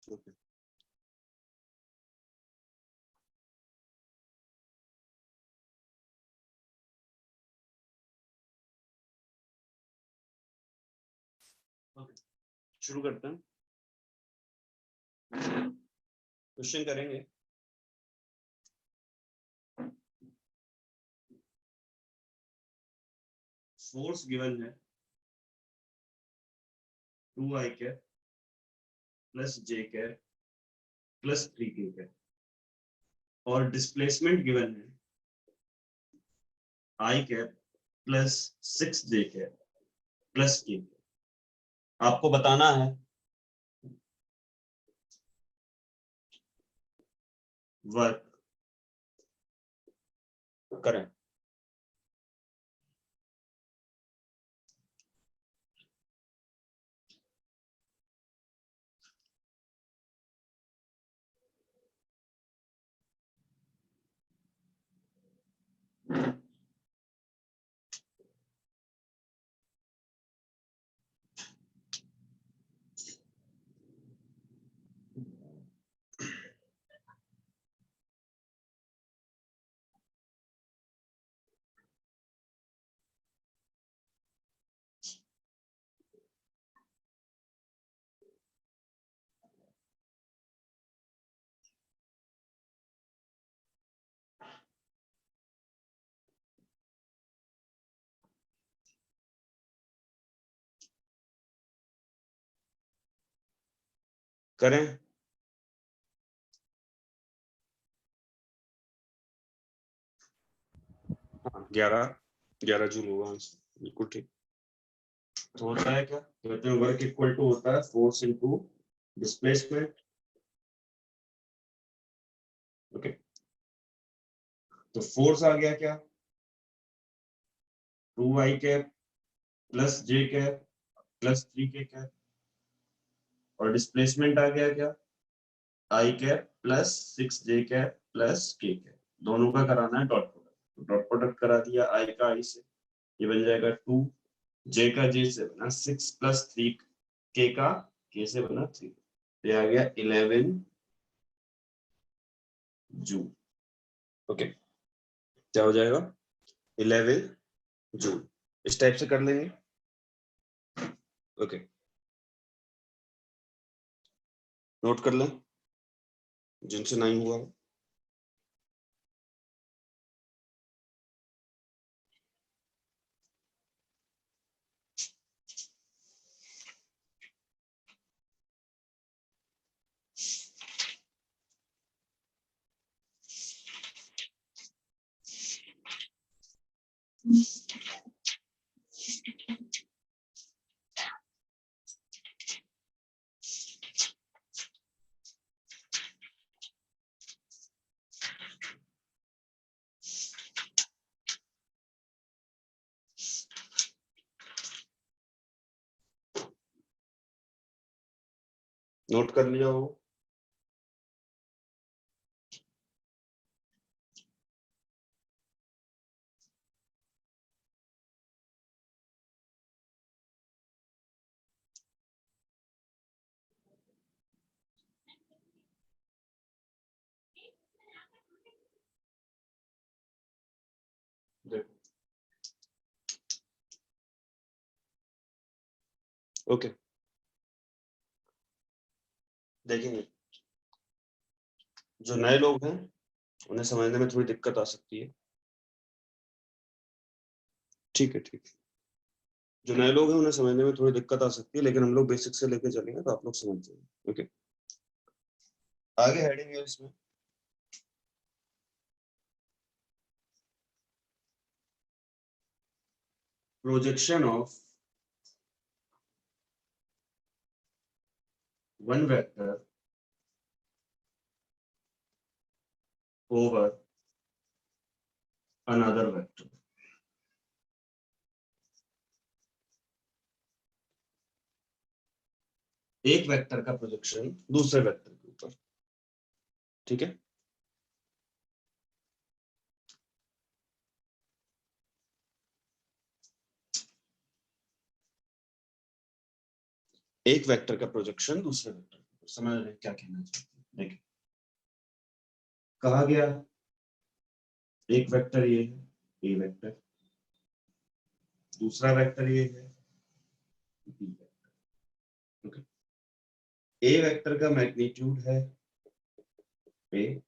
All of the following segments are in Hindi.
ओके शुरू करते हैं, क्वेश्चन करेंगे। फोर्स गिवन है 2i cap plus j cap plus 3k cap, और डिस्प्लेसमेंट गिवन है i cap plus 6j cap plus k। आपको बताना है वर्क करें। करें 11 जूल होगा आंसर, बिल्कुल ठीक। तो होता है क्या, कहते हैं वर्क इक्वल टू होता है फोर्स इनटू डिस्प्लेसमेंट। ओके, तो फोर्स आ गया क्या 2i cap plus j cap plus 3k cap, और डिस्प्लेसमेंट आ गया क्या i cap plus 6j cap plus k cap. दोनों का कराना है डॉट प्रोडक्ट, तो डॉट प्रोडक्ट करा दिया i का i से, ये बन जाएगा 2, j का j से बना 6 प्लस 3k का k से बना 3, ये आ गया 11 जूल। ओके, क्या हो जाएगा 11 जूल, इस टाइप से कर लेंगे। ओके, नोट कर लें जिनसे नहीं हुआ। नोट कर लिया हो? देखो, ओके देखेंगे, जो नए लोग हैं उन्हें समझने में थोड़ी दिक्कत आ सकती है। ठीक है, ठीक है, जो नए लोग हैं उन्हें समझने में थोड़ी दिक्कत आ सकती है, लेकिन हम लोग बेसिक से लेके चलेंगे तो आप लोग समझ जाएंगे। ओके, आगे हेडिंग है इसमें projection of one vector over another vector. एक वेक्टर का प्रोजेक्शन दूसरे वेक्टर के ऊपर, ठीक है। एक वेक्टर का प्रोजेक्शन दूसरे वेक्टर के ऊपर, समझ रहे क्या कहना चाहते हैं? देखिए कहा गया एक वेक्टर ये है ए वेक्टर, दूसरा वेक्टर ये है B vector. Okay, A vector का मैग्नीट्यूड है ए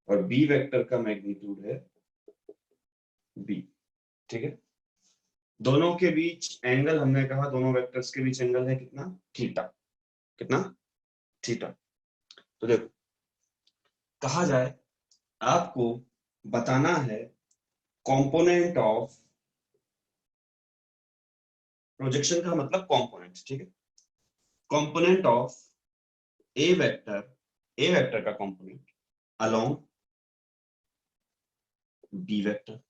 और बी वेक्टर का मैग्नीट्यूड है बी। ठीक है, दोनों के बीच एंगल हमने कहा, दोनों वेक्टर्स के बीच एंगल है कितना, थीटा। कितना, थीटा। तो देखो कहा जाए आपको बताना है कंपोनेंट ऑफ, प्रोजेक्शन का मतलब कंपोनेंट, ठीक है, कंपोनेंट ऑफ ए वेक्टर का कंपोनेंट अलोंग बी वेक्टर।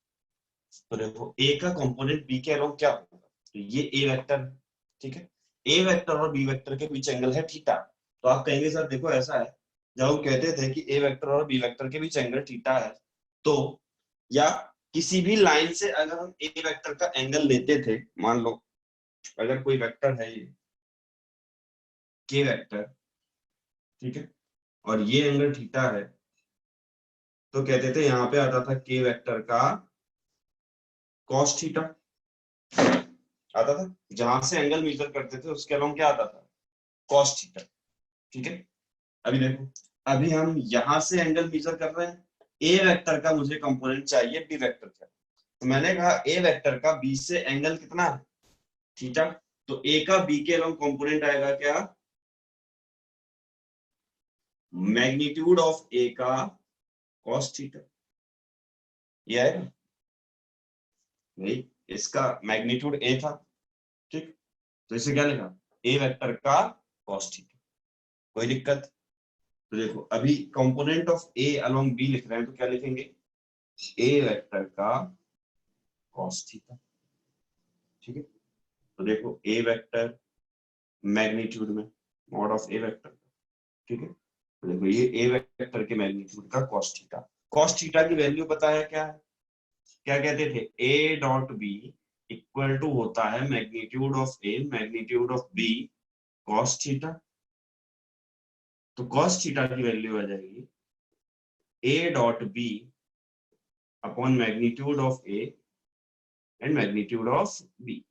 तो देखो ए का कंपोनेंट बी के अलोंग क्या होगा, तो ये ए वेक्टर, ठीक है, ए वेक्टर और बी वेक्टर के बीच एंगल है थीटा। तो आप कहेंगे सर देखो ऐसा है, जब हम कहते थे कि ए वेक्टर और बी वेक्टर के बीच एंगल थीटा है, तो या किसी भी लाइन से अगर हम ए वेक्टर का एंगल लेते थे, मान लो अगर कोई वेक्टर है ये के वेक्टर, ठीक है, और ये एंगल थीटा है, तो कहते थे यहां पे आता था के वेक्टर का कॉस थीटा आता था, जहां से एंगल मेजर करते थे उसके अलोंग क्या आता था, कॉस थीटा। ठीक है, अभी देखो अभी हम यहां से एंगल मेजर कर रहे हैं, ए वेक्टर का मुझे कंपोनेंट चाहिए बी वेक्टर का, तो मैंने कहा ए वेक्टर का बी से एंगल कितना है, थीटा। तो ए का बी के अलोंग कंपोनेंट आएगा क्या, मैग्नीट्यूड ऑफ ए का कॉस थीटा, ये आएगा नहीं, इसका मैग्नीट्यूड ए था, ठीक, तो इसे क्या लिखा, ए वेक्टर का कॉस थीटा। कोई दिक्कत, तो देखो अभी component of A along B लिख रहे हैं, तो क्या लिखेंगे, ए वेक्टर का कॉस थीटा। ठीक है, तो देखो ए वेक्टर मैग्नीट्यूड में मॉड ऑफ ए वेक्टर, ठीक है, तो देखो ये ए वेक्टर के मैग्नीट्यूड का कॉस थीटा की वैल्यू पता है क्या है, क्या कहते थे, A dot B equal to होता है magnitude of A magnitude of B cos theta. तो कॉस थीटा की वैल्यू आ जाएगी A dot B upon magnitude of A and magnitude of B.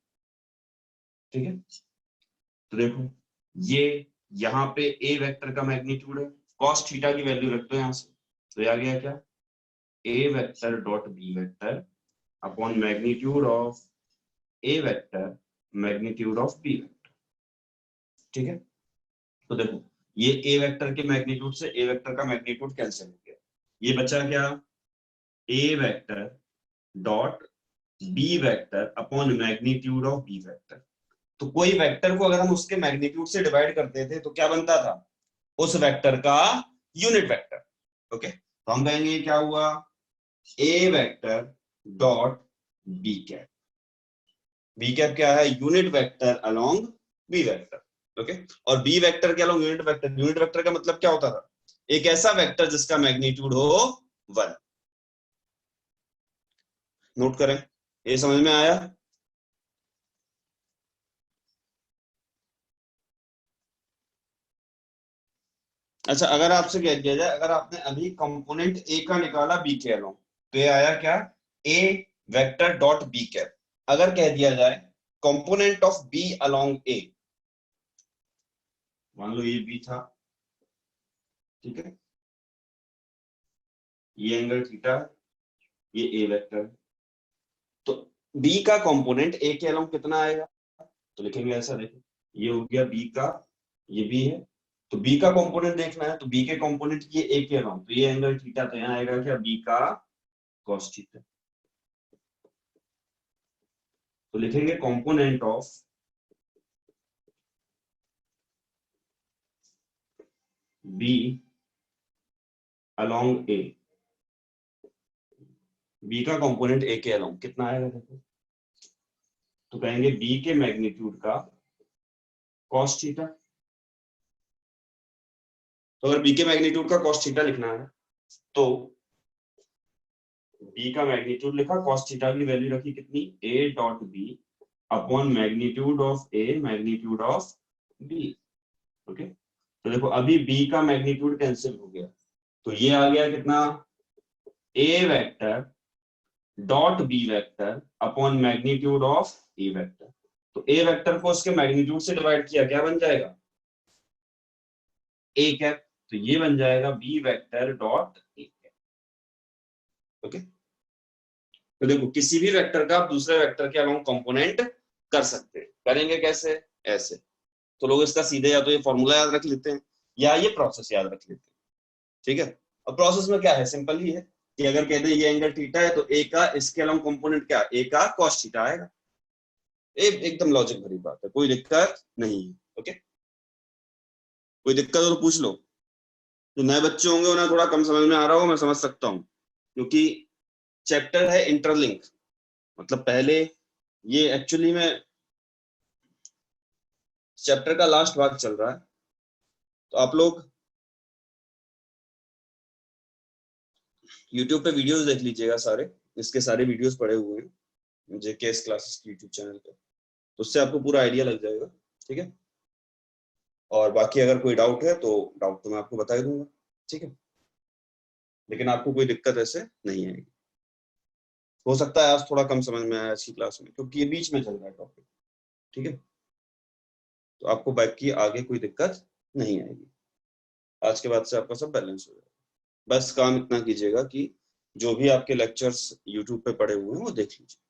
ठीक है, तो देखो ये यहाँ पे ए वेक्टर का मैग्नीट्यूड है, कॉस थीटा की वैल्यू रख दो यहाँ से, तो ये आ गया क्या, A vector dot B vector upon magnitude of A vector magnitude of B vector. ठीक है, तो देखो ये ए वेक्टर के मैग्नीट्यूड से ए वेक्टर का मैग्नीट्यूड कैंसिल हो गया, ये बचा क्या, A vector dot B vector upon magnitude of B vector. तो कोई वेक्टर को अगर हम उसके मैग्नीट्यूड से डिवाइड करते थे तो क्या बनता था, उस वेक्टर का यूनिट वेक्टर। ओके, तो हम कहेंगे क्या हुआ, A vector dot B cap, B cap क्या है, unit vector along B vector. Okay, और बी वेक्टर के अलोंग यूनिट वेक्टर का मतलब क्या होता था, एक ऐसा वेक्टर जिसका मैग्नीट्यूड हो 1। नोट करें, ये समझ में आया। अच्छा, अगर आपसे कह दिया जाए, अगर आपने अभी कंपोनेंट ए का निकाला बी के अलोंग, तो ये आया क्या, A vector dot B cap. अगर कह दिया जाए कंपोनेंट ऑफ बी अलोंग ए, मान लो ये बी था, ठीक है, ये एंगल थीटा, ये ए वेक्टर, तो बी का कंपोनेंट ए के अलोंग कितना आएगा, तो लिखेंगे ऐसा, देखो ये हो गया बी का, ये बी है, तो बी का कंपोनेंट देखना है, तो बी के कंपोनेंट ये ए के अलोंग, तो ये एंगल थीटा, तो यहाँ आएगा क्या, बी का कॉस थीटा। तो लिखेंगे component of B along A, B का कंपोनेंट ए के अलोंग कितना आएगा देखो, तो कहेंगे बी के मैग्नीट्यूड का कॉस थीटा। तो अगर बी के मैग्नीट्यूड का कॉस थीटा लिखना है, तो बी का मैग्नीट्यूड लिखा, कॉस थीटा की वैल्यू रखी कितनी, A dot B upon magnitude of A magnitude of B. Okay, तो देखो अभी बी का मैग्नीट्यूड कैंसिल हो गया, तो ये आ गया कितना, A vector dot B vector upon magnitude of A vector. तो ए वेक्टर को उसके मैग्नीट्यूड से डिवाइड किया, क्या बन जाएगा, ए कैप। तो ये बन जाएगा B vector dot A cap. Okay, तो देखो किसी भी वेक्टर का आप दूसरे वेक्टर के अलोंग कंपोनेंट कर सकते हैं। करेंगे कैसे, ऐसे। तो लोग इसका सीधे या तो ये फॉर्मूला याद रख लेते हैं या ये प्रोसेस याद रख लेते हैं। ठीक है, अब प्रोसेस में क्या है, सिंपल ही है कि अगर कहते हैं ये एंगल थीटा है तो ए का इसके अलोंग कंपोनेंट क्या, ए का कॉस थीटा आएगा। एकदम लॉजिक भरी बात है, कोई दिक्कत नहीं है। ओके, कोई दिक्कत हो तो पूछ लो। जो नए बच्चे होंगे उन्हें थोड़ा कम समझ में आ रहा हो, मैं समझ सकता हूँ, क्योंकि चैप्टर है इंटरलिंक। मतलब पहले ये एक्चुअली में चैप्टर का लास्ट भाग चल रहा है, तो आप लोग यूट्यूब पे वीडियोस देख लीजिएगा सारे, इसके सारे वीडियोस पड़े हुए हैं जेकेएस क्लासेस की यूट्यूब चैनल पे, तो उससे आपको पूरा आइडिया लग जाएगा। ठीक है, और बाकी अगर कोई डाउट है तो डाउट तो मैं आपको बता ही दूंगा। ठीक है, लेकिन आपको कोई दिक्कत ऐसे नहीं आएगी। हो सकता है आज थोड़ा कम समझ में आया अच्छी क्लास में, क्योंकि ये बीच में चल रहा है टॉपिक। ठीक है, तो आपको बाकी आगे कोई दिक्कत नहीं आएगी। आज के बाद से आपका सब बैलेंस हो जाएगा। बस काम इतना कीजिएगा कि जो भी आपके लेक्चर्स यूट्यूब पे पड़े हुए हैं वो देख लीजिए।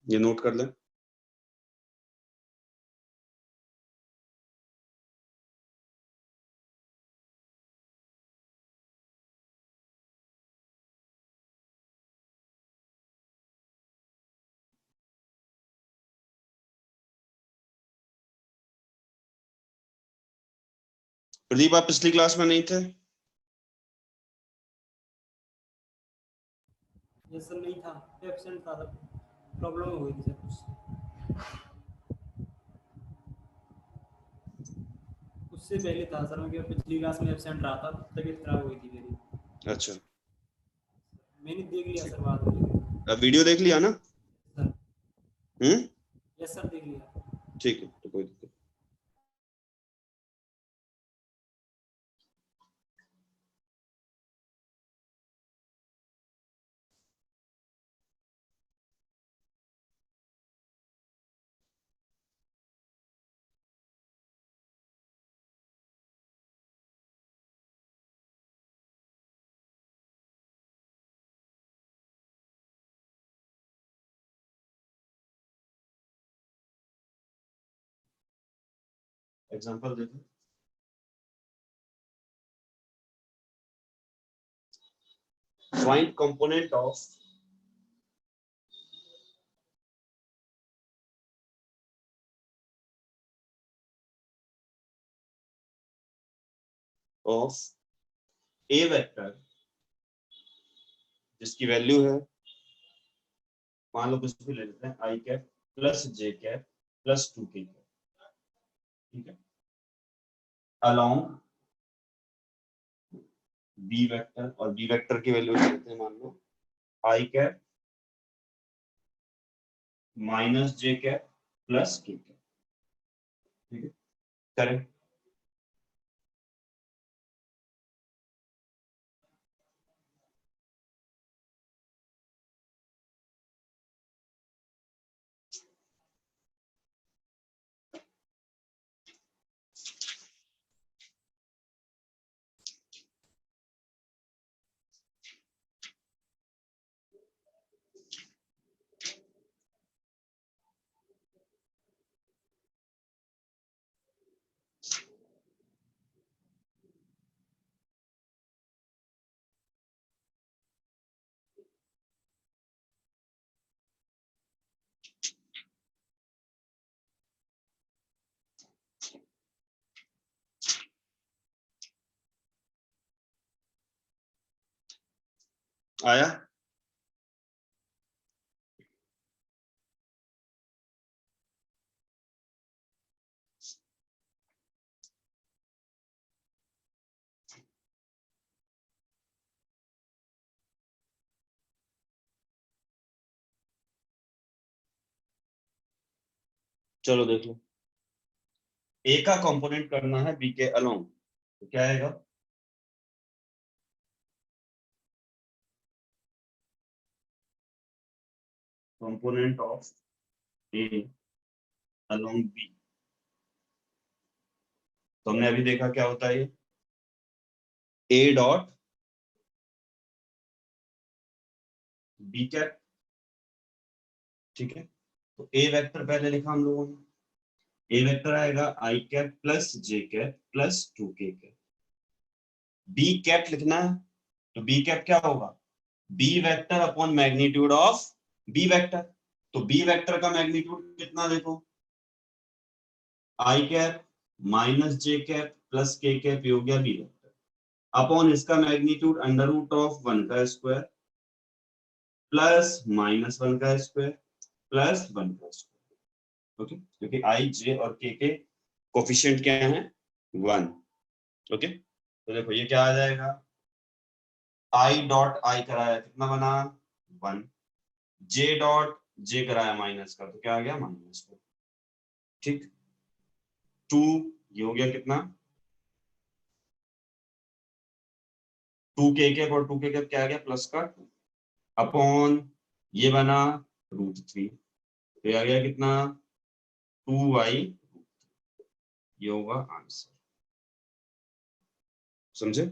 ये नोट कर लें। प्रदीप, आप पिछली क्लास में नहीं थे? ये सर नहीं था, एब्सेंट था, प्रॉब्लम हो गई थी सर कुछ, उससे पहले था सर। मैं पिछली क्लास में एब्सेंट रहा था, तबीयत खराब हुई थी मेरी। अच्छा, मैंने देख लिया ठीक। सर बाद में। अब वीडियो देख लिया ना? सर हम्म, यस सर, देख लिया। ठीक है, तो कोई दिक्कत। एग्जांपल देखो, find component of A vector जिसकी वैल्यू है, मान लो कुछ भी ले लेते हैं, आई cap plus j cap plus 2 के कैप। ठीक है, अलोंग बी वेक्टर, और बी वेक्टर की वैल्यू ले लेते हैं मान लो i cap minus J cap plus k cap. ठीक है, करें। आया? चलो देख लो, ए का कंपोनेंट करना है बी के अलोंग, तो क्या आएगा? Component of A along B, तो हमने अभी देखा क्या होता है, ए डॉट बी कैप, ठीक है। तो ए वेक्टर पहले लिखा हम लोगों ने, ए वेक्टर आएगा i cap plus j cap plus 2k cap. B cap लिखना है, तो बी कैप क्या होगा? B vector upon magnitude of B vector. तो बी वेक्टर का मैग्नीट्यूड कितना देखो, i cap minus J cap plus k cap, ये हो गया बी वेक्टर, अपॉन इसका मैग्नीट्यूड अंडर रूट ऑफ 1 का स्क्वायर प्लस माइनस 1 का स्क्वायर प्लस 1 का स्क्वायर। ओके, क्योंकि आई जे और के कोफिशिएंट क्या है? 1। ओके, तो देखो ये क्या आ जाएगा, आई डॉट आई कराया कितना बना? 1। जे डॉट जे कराया माइनस का, तो क्या आ गया? माइनस का। ठीक, 2, ये हो गया कितना? 2k कैप, और 2k कैप क्या आ गया? प्लस का 2 अपॉन ये बना √3, तो ये आ गया कितना? 2y, ये होगा आंसर। समझे?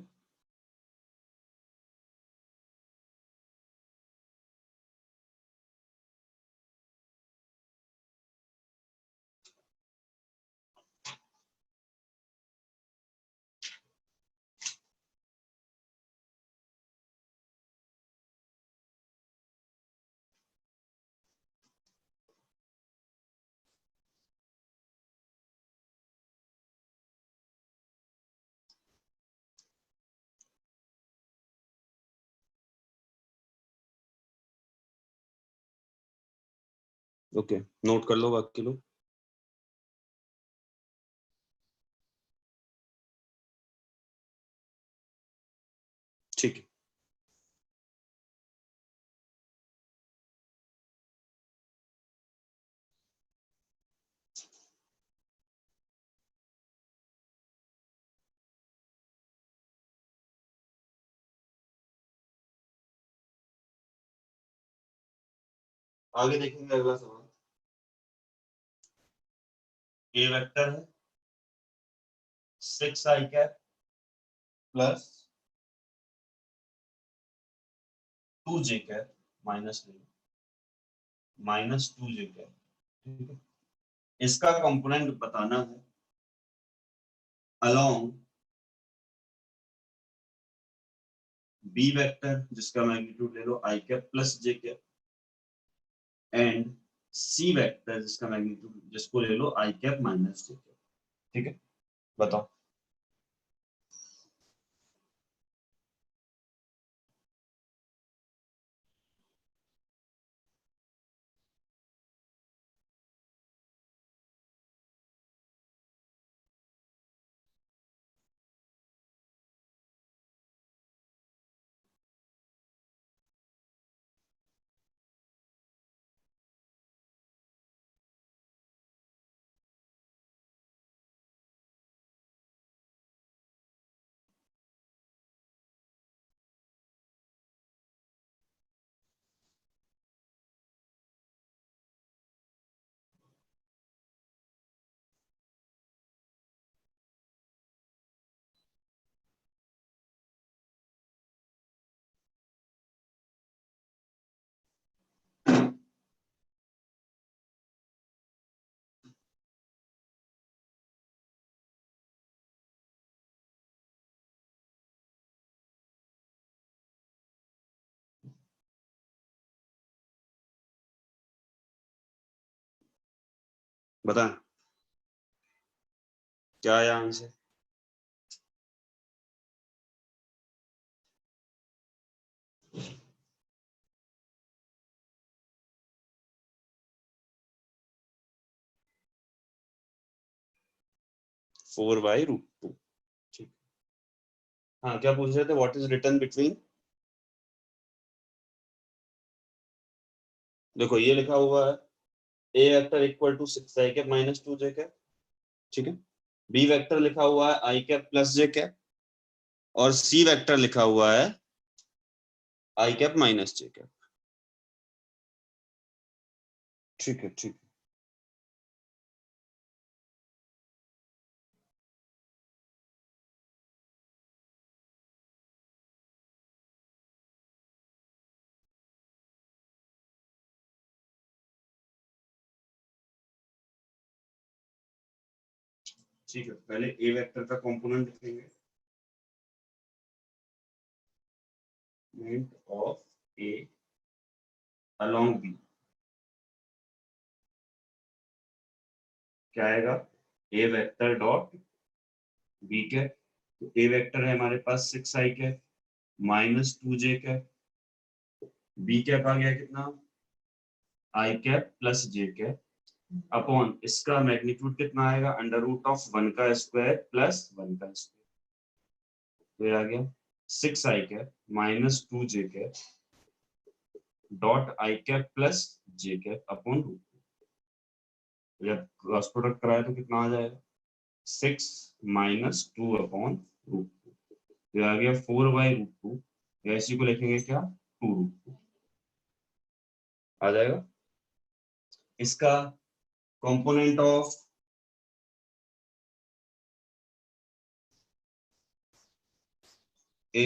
ओके, नोट कर लो बाकी लोग। ठीक है, आगे देखेंगे अगला सवाल। ए वेक्टर है 6i cap plus 2j cap minus -2j cap, ठीक है। इसका कंपोनेंट बताना है अलोंग बी वेक्टर, जिसका मैग्नीट्यूड ले लो i cap plus j cap, and C vector जिसका मैग्नीट्यूड, जिसको ले लो i cap minus J cap, ठीक है। बताओ। बता क्या आया आंसर? 4/√2। ठीक, हाँ क्या पूछ रहे थे? व्हाट इज रिटर्न बिटवीन, देखो ये लिखा हुआ है A vector equal to 6 i cap minus 2 j cap, ठीक है। बी वेक्टर लिखा हुआ है i cap plus j cap, और सी वेक्टर लिखा हुआ है i cap minus J cap, ठीक है, ठीक है। ठीक है, पहले ए वेक्टर का कंपोनेंट लिखेंगे, ऑफ ए अलोंग बी, क्या आएगा, A vector dot B cap. तो ए वेक्टर है हमारे पास 6 i cap minus 2 j cap, B cap आ गया कितना, आई cap plus j cap, upon इसका मैग्नीट्यूड कितना आएगा, अंडर रूट ऑफ 1 का स्क्वायर प्लस 1 का स्क्वायर, तो ये आ गया 6 i cap minus 2 j cap dot i cap plus j cap upon root. जब क्रॉस प्रोडक्ट कराए तो कितना आ जाएगा, 6 माइनस 2 अपॉन रूट 2, ये आ गया 4/√2, या इसी को लिखेंगे क्या, 2√2 आ जाएगा। इसका कंपोनेंट ऑफ ए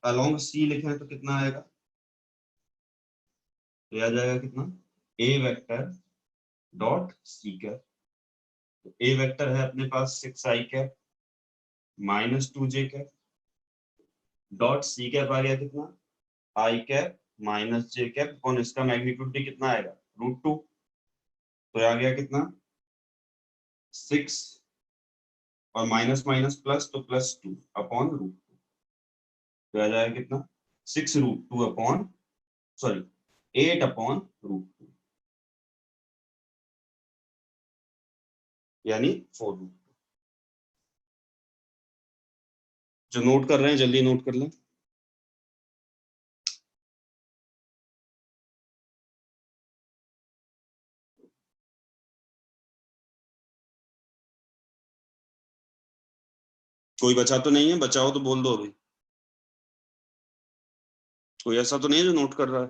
अलोंग सी लिखें तो कितना आएगा, तो आ जाएगा कितना, A vector dot C cap. तो ए वेक्टर है अपने पास 6 i cap minus 2 j cap, dot C cap आ गया कितना, आई कैप माइनस जे कैप, और इसका मैग्नीट्यूड भी कितना आएगा, √2, तो आ गया कितना 6 और माइनस माइनस प्लस, तो +2 अपॉन √2, तो आ जाएगा कितना 6√2 अपॉन, सॉरी 8 अपॉन √2, यानी 4√2। जो नोट कर रहे हैं जल्दी नोट कर लें। कोई बचा तो नहीं है, बचाओ तो बोल दो अभी, कोई ऐसा तो नहीं है जो नोट कर रहा है।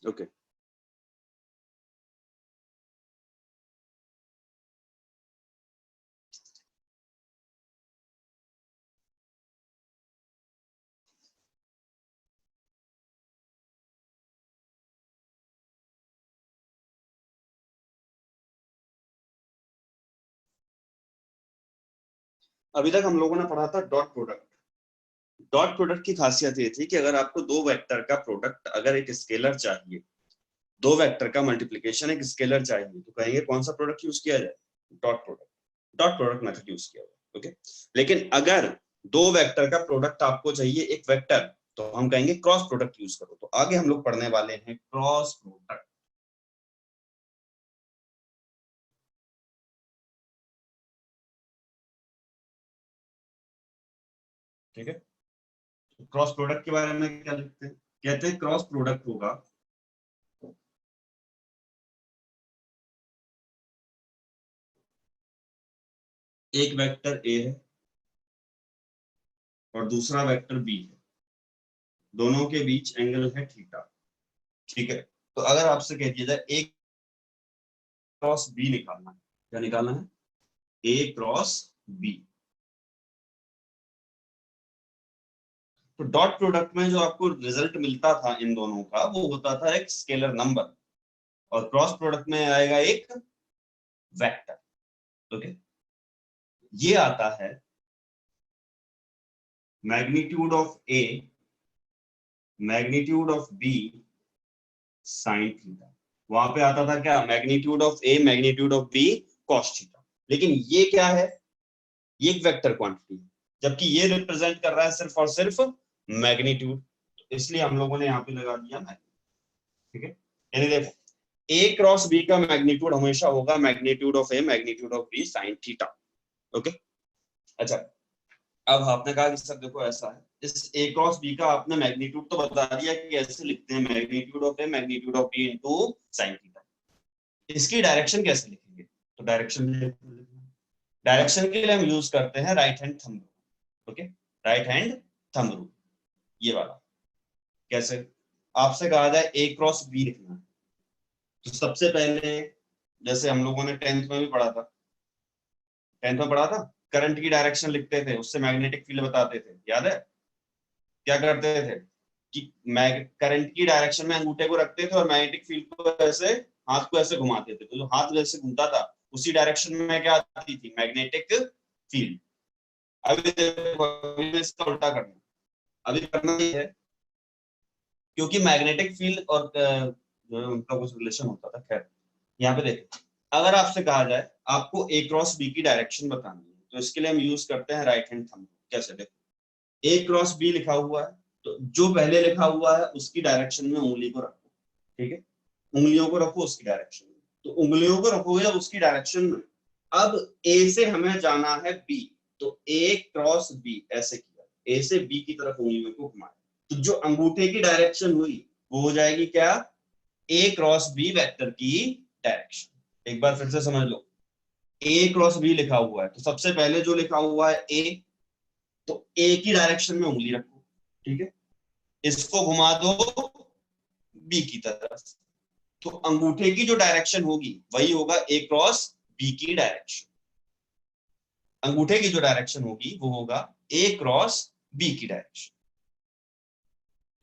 ओके अभी तक हम लोगों ने पढ़ा था डॉट प्रोडक्ट। डॉट प्रोडक्ट की खासियत ये थी कि अगर आपको दो वेक्टर का प्रोडक्ट, अगर एक स्केलर चाहिए, दो वेक्टर का मल्टीप्लिकेशन एक स्केलर चाहिए, तो कहेंगे कौन सा प्रोडक्ट यूज किया जाए, dot product, dot product method use किया जाए। ओके, लेकिन अगर दो वेक्टर का प्रोडक्ट आपको चाहिए एक वेक्टर, तो हम कहेंगे क्रॉस प्रोडक्ट यूज करो। तो आगे हम लोग पढ़ने वाले हैं क्रॉस प्रोडक्ट। ठीक है, क्रॉस प्रोडक्ट के बारे में क्या लिखते हैं, कहते हैं क्रॉस प्रोडक्ट होगा एक वेक्टर ए है और दूसरा वेक्टर बी है, दोनों के बीच एंगल है थीटा। ठीक है, तो अगर आपसे कह दिया जाए एक क्रॉस बी निकालना है, क्या निकालना है, ए क्रॉस बी, तो डॉट प्रोडक्ट में जो आपको रिजल्ट मिलता था इन दोनों का, वो होता था एक स्केलर नंबर, और क्रॉस प्रोडक्ट में आएगा एक वेक्टर। ओके, ये आता है magnitude of A magnitude of B sine theta. वहां पे आता था क्या, magnitude of A magnitude of B cos theta. लेकिन ये क्या है, ये एक वेक्टर क्वांटिटी है, जबकि ये रिप्रेजेंट कर रहा है सिर्फ और सिर्फ मैग्नीट्यूड, इसलिए हम लोगों ने यहाँ पे लगा दिया मैग्नीट्यूड। ठीक है, यानी देखो ए क्रॉस बी का मैग्नीट्यूड हमेशा होगा magnitude of A magnitude of B sine theta. Okay, अच्छा अब आपने कहा कि सर देखो ऐसा है, इस ए क्रॉस बी का आपने मैग्नीट्यूड तो बता दिया कि कैसे लिखते हैं, magnitude of A magnitude of B into sine theta. इसकी डायरेक्शन कैसे लिखेंगे? तो डायरेक्शन के लिए हम यूज करते हैं right hand thumb rule. Okay, right hand thumb rule ये वाला। कैसे? आपसे कहा जाए ए क्रॉस बी लिखना, तो सबसे पहले जैसे हम लोगों ने 10th में भी पढ़ा था, 10th में पढ़ा था, करंट की डायरेक्शन लिखते थे, उससे मैग्नेटिक फील्ड बताते थे, याद है? क्या करते थे कि करंट की डायरेक्शन में अंगूठे को रखते थे और मैग्नेटिक फील्ड को ऐसे, हाथ को ऐसे घुमाते थे, तो जो हाथ जैसे घूमता था उसी डायरेक्शन में क्या आती थी? Magnetic field. अभी देखो, अभी इसका उल्टा करना, अभी करना ये है, क्योंकि मैग्नेटिक फील्ड और जो है उनका कुछ रिलेशन होता था। खैर, यहाँ पे देखो, अगर आपसे कहा जाए आपको ए क्रॉस बी की डायरेक्शन बतानी है, तो इसके लिए हम यूज करते हैं राइट हैंड थंब। कैसे? देखो, ए क्रॉस बी लिखा हुआ है, तो जो पहले लिखा हुआ है उसकी डायरेक्शन में उंगली को रखो। ठीक है, उंगलियों को रखो उसकी डायरेक्शन में, तो उंगलियों को रखोगे जब उसकी डायरेक्शन में। अब ए से हमें जाना है बी, तो ए क्रॉस बी ऐसे किया, ए से बी की तरफ उंगलियों को घुमाया, तो जो अंगूठे की डायरेक्शन हुई वो हो जाएगी क्या? ए क्रॉस बी वेक्टर की डायरेक्शन। एक बार फिर से समझ लो, ए क्रॉस बी लिखा हुआ है, तो सबसे पहले जो लिखा हुआ है ए, तो ए की डायरेक्शन में उंगली रखो। ठीक है, इसको घुमा दो बी की तरफ, तो अंगूठे की जो डायरेक्शन होगी वही होगा ए क्रॉस बी की डायरेक्शन। अंगूठे की जो डायरेक्शन होगी वो होगा ए क्रॉस बी की डायरेक्शन।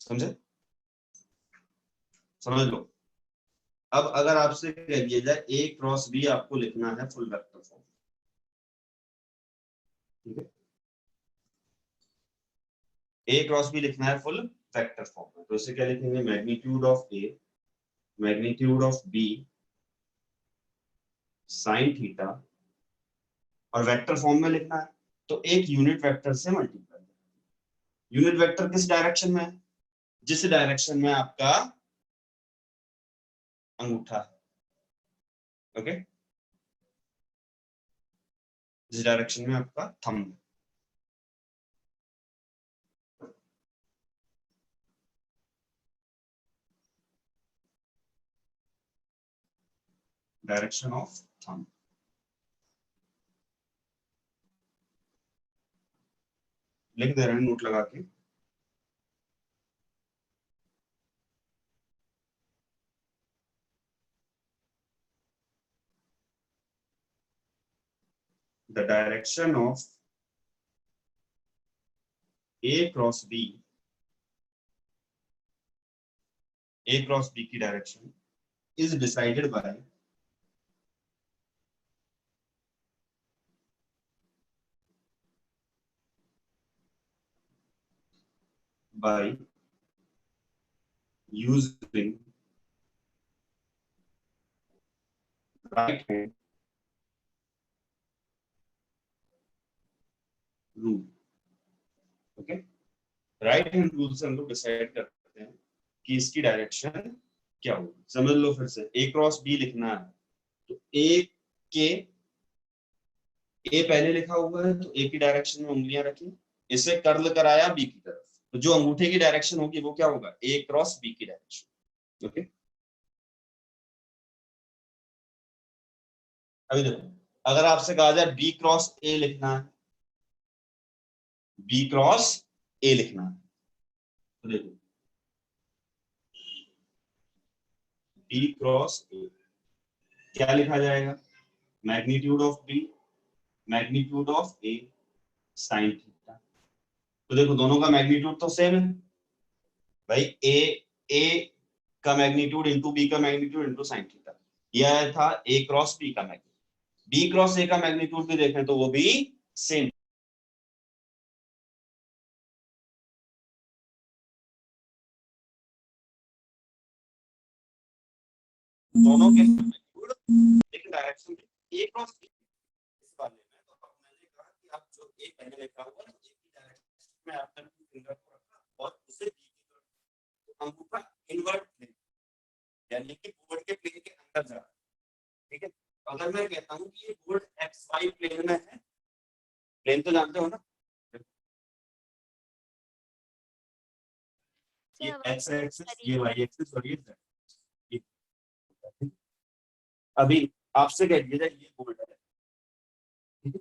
समझे? समझ लो। अब अगर आपसे कह दिया जाए ए क्रॉस बी आपको लिखना है फुल वेक्टर फॉर्म, ठीक है, ए क्रॉस बी लिखना है फुल वेक्टर फॉर्म में, तो इसे क्या लिखेंगे? Magnitude of A magnitude of B sine theta, और वेक्टर फॉर्म में लिखना है तो एक यूनिट वेक्टर से मल्टीप्लाई। यूनिट वेक्टर किस डायरेक्शन में है? जिस डायरेक्शन में आपका अंगूठा है। ओके, जिस डायरेक्शन में आपका थंब, डायरेक्शन ऑफ थंब। लिख दे रहे हैं नोट लगा के। The direction of A cross B, A cross B की direction is decided by using right hand rule. Okay, right hand rule से हम लोग डिसाइड करते हैं कि इसकी डायरेक्शन क्या होगी। समझ लो फिर से, ए क्रॉस बी लिखना है, तो ए के, ए पहले लिखा हुआ है तो ए की डायरेक्शन में उंगलियां रखी, इसे कर्ल कराया बी की तरफ, तो जो अंगूठे की डायरेक्शन होगी वो क्या होगा? ए क्रॉस बी की डायरेक्शन। ओके, अभी देखो, अगर आपसे कहा जाए बी क्रॉस ए लिखना है, बी क्रॉस ए लिखना है, तो देखो बी क्रॉस ए क्या लिखा जाएगा? Magnitude of B magnitude of A sine theta. तो देखो दोनों का मैग्नीट्यूड तो सेम है भाई, ए का मैग्नीट्यूड इंटू बी का मैग्नीट्यूड इंटू साइन थीटा। यह था ए क्रॉस बी का मैग्नीट्यूड। बी क्रॉस ए का मैग्नीट्यूड भी देखें तो वो भी सेम, दोनों के मैग्नीट्यूड लेकिन डायरेक्शन ए क्रॉस बी। इस वाले में तो मैंने कहा कि आप जो ए पहले लिखा हुआ है ए की डायरेक्शन में आपने फिंगर को रखा और उसे बी की तरफ, तो अंगूठा इन्वर्ट प्लेन, यानी कि बोर्ड के प्लेन के अंदर जा रहा है। ठीक है, अगर मैं कहता हूं कि ये बोर्ड एक्स वाई प्लेन में है, प्लेन तो जानते हो ना, ये एक्स एक्सिस, ये वाई एक्सिस और ये z। अभी आपसे कह दिया जाए ये बोर्ड है, ठीक है?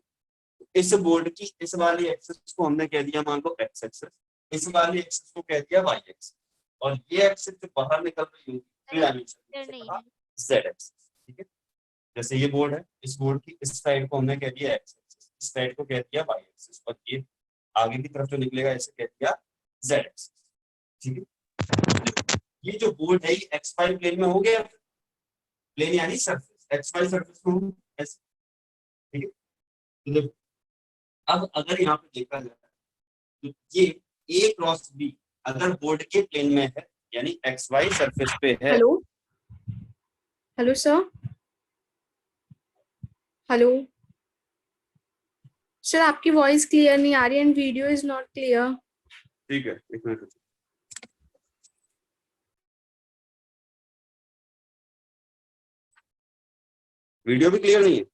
इस बोर्ड की इस वाली एक्सिस को हमने कह दिया मान लो एक्स एक्सिस, इस वाली एक्सिस को कह दिया वाई एक्सिस, और ये एक्सिस जो बाहर निकल रही होगी डायमेंशन जेड एक्सिस, ठीक है? जैसे ये बोर्ड है, इस बोर्ड की इस साइड को हमने कह दिया एक्स एक्सिस, इस साइड को कह दिया वाई एक्सिस, और ये आगे की तरफ जो निकलेगा इसे कह दिया जेड एक्सिस, ठीक है? ये जो बोर्ड है ये एक्स वाई प्लेन में हो गया, प्लेन यानी सरफेस, एक्स वाई सरफेस में ऐसे, ठीक है? तो देखो, अब अगर यहाँ पे देखा जाए तो ये ए क्रॉस बी अगर बोर्ड के प्लेन में है यानी एक्स वाई सरफेस पे है। Hello hello sir, hello sir, आपकी वॉइस क्लियर नहीं आ रही and video is not clear. ठीक है, एक मिनट। वीडियो भी क्लियर नहीं है?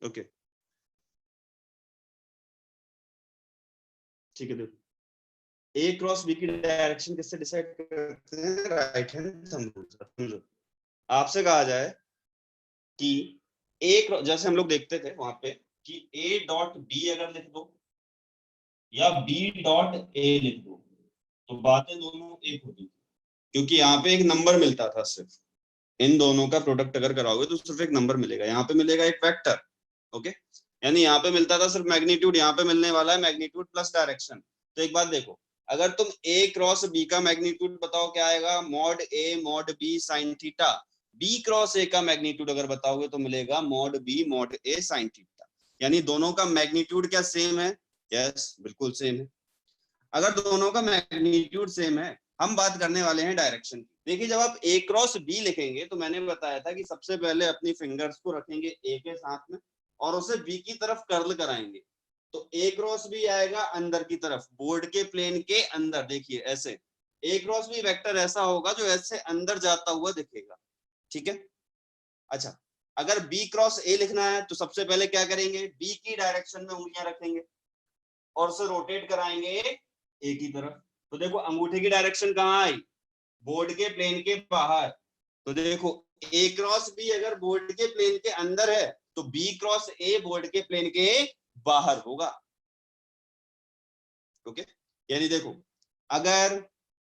ओके, ठीक है। देखो, ए क्रॉस बी की डायरेक्शन किससे डिसाइड करते हैं? Right hand thumb. समझो, आपसे कहा जाए कि ए, जैसे हम लोग देखते थे वहां पे कि ए डॉट बी अगर लिख दो या बी डॉट ए लिख दो तो बातें दोनों एक होती थी, क्योंकि यहाँ पे एक नंबर मिलता था। सिर्फ इन दोनों का प्रोडक्ट अगर कराओगे तो सिर्फ एक नंबर मिलेगा, यहाँ पे मिलेगा एक वेक्टर, ओके? यानी यहाँ पे मिलता था सिर्फ मैग्नीट्यूड, यहाँ पे मिलने वाला है मैग्नीट्यूड प्लस डायरेक्शन। तो एक बात देखो, अगर तुम ए क्रॉस बी का मैग्नीट्यूड बताओ क्या आएगा? Mod A mod B sine theta. B cross A का मैग्नीट्यूड अगर बताओगे तो मिलेगा mod B mod A sine theta. यानी दोनों का मैग्नीट्यूड क्या सेम है? यस, बिल्कुल सेम है। अगर दोनों का मैग्नीट्यूड सेम है, हम बात करने वाले हैं डायरेक्शन की। देखिए, जब आप ए क्रॉस बी लिखेंगे तो मैंने बताया था कि सबसे पहले अपनी फिंगर्स को रखेंगे ए के साथ में और उसे बी की तरफ कर्ल कराएंगे, तो ए क्रॉस बी आएगा अंदर की तरफ, बोर्ड के प्लेन के अंदर। देखिए ऐसे ए क्रॉस बी वेक्टर ऐसा होगा जो ऐसे अंदर जाता हुआ दिखेगा, ठीक है? अच्छा, अगर बी क्रॉस ए लिखना है तो सबसे पहले क्या करेंगे? बी की डायरेक्शन में उंगलियां रखेंगे और उसे रोटेट कराएंगे ए की तरफ। तो देखो अंगूठे की डायरेक्शन कहाँ आई? बोर्ड के प्लेन के बाहर। तो देखो ए क्रॉस बी अगर बोर्ड के प्लेन के अंदर है तो बी क्रॉस ए बोर्ड के प्लेन के बाहर होगा, ओके? यानी देखो, अगर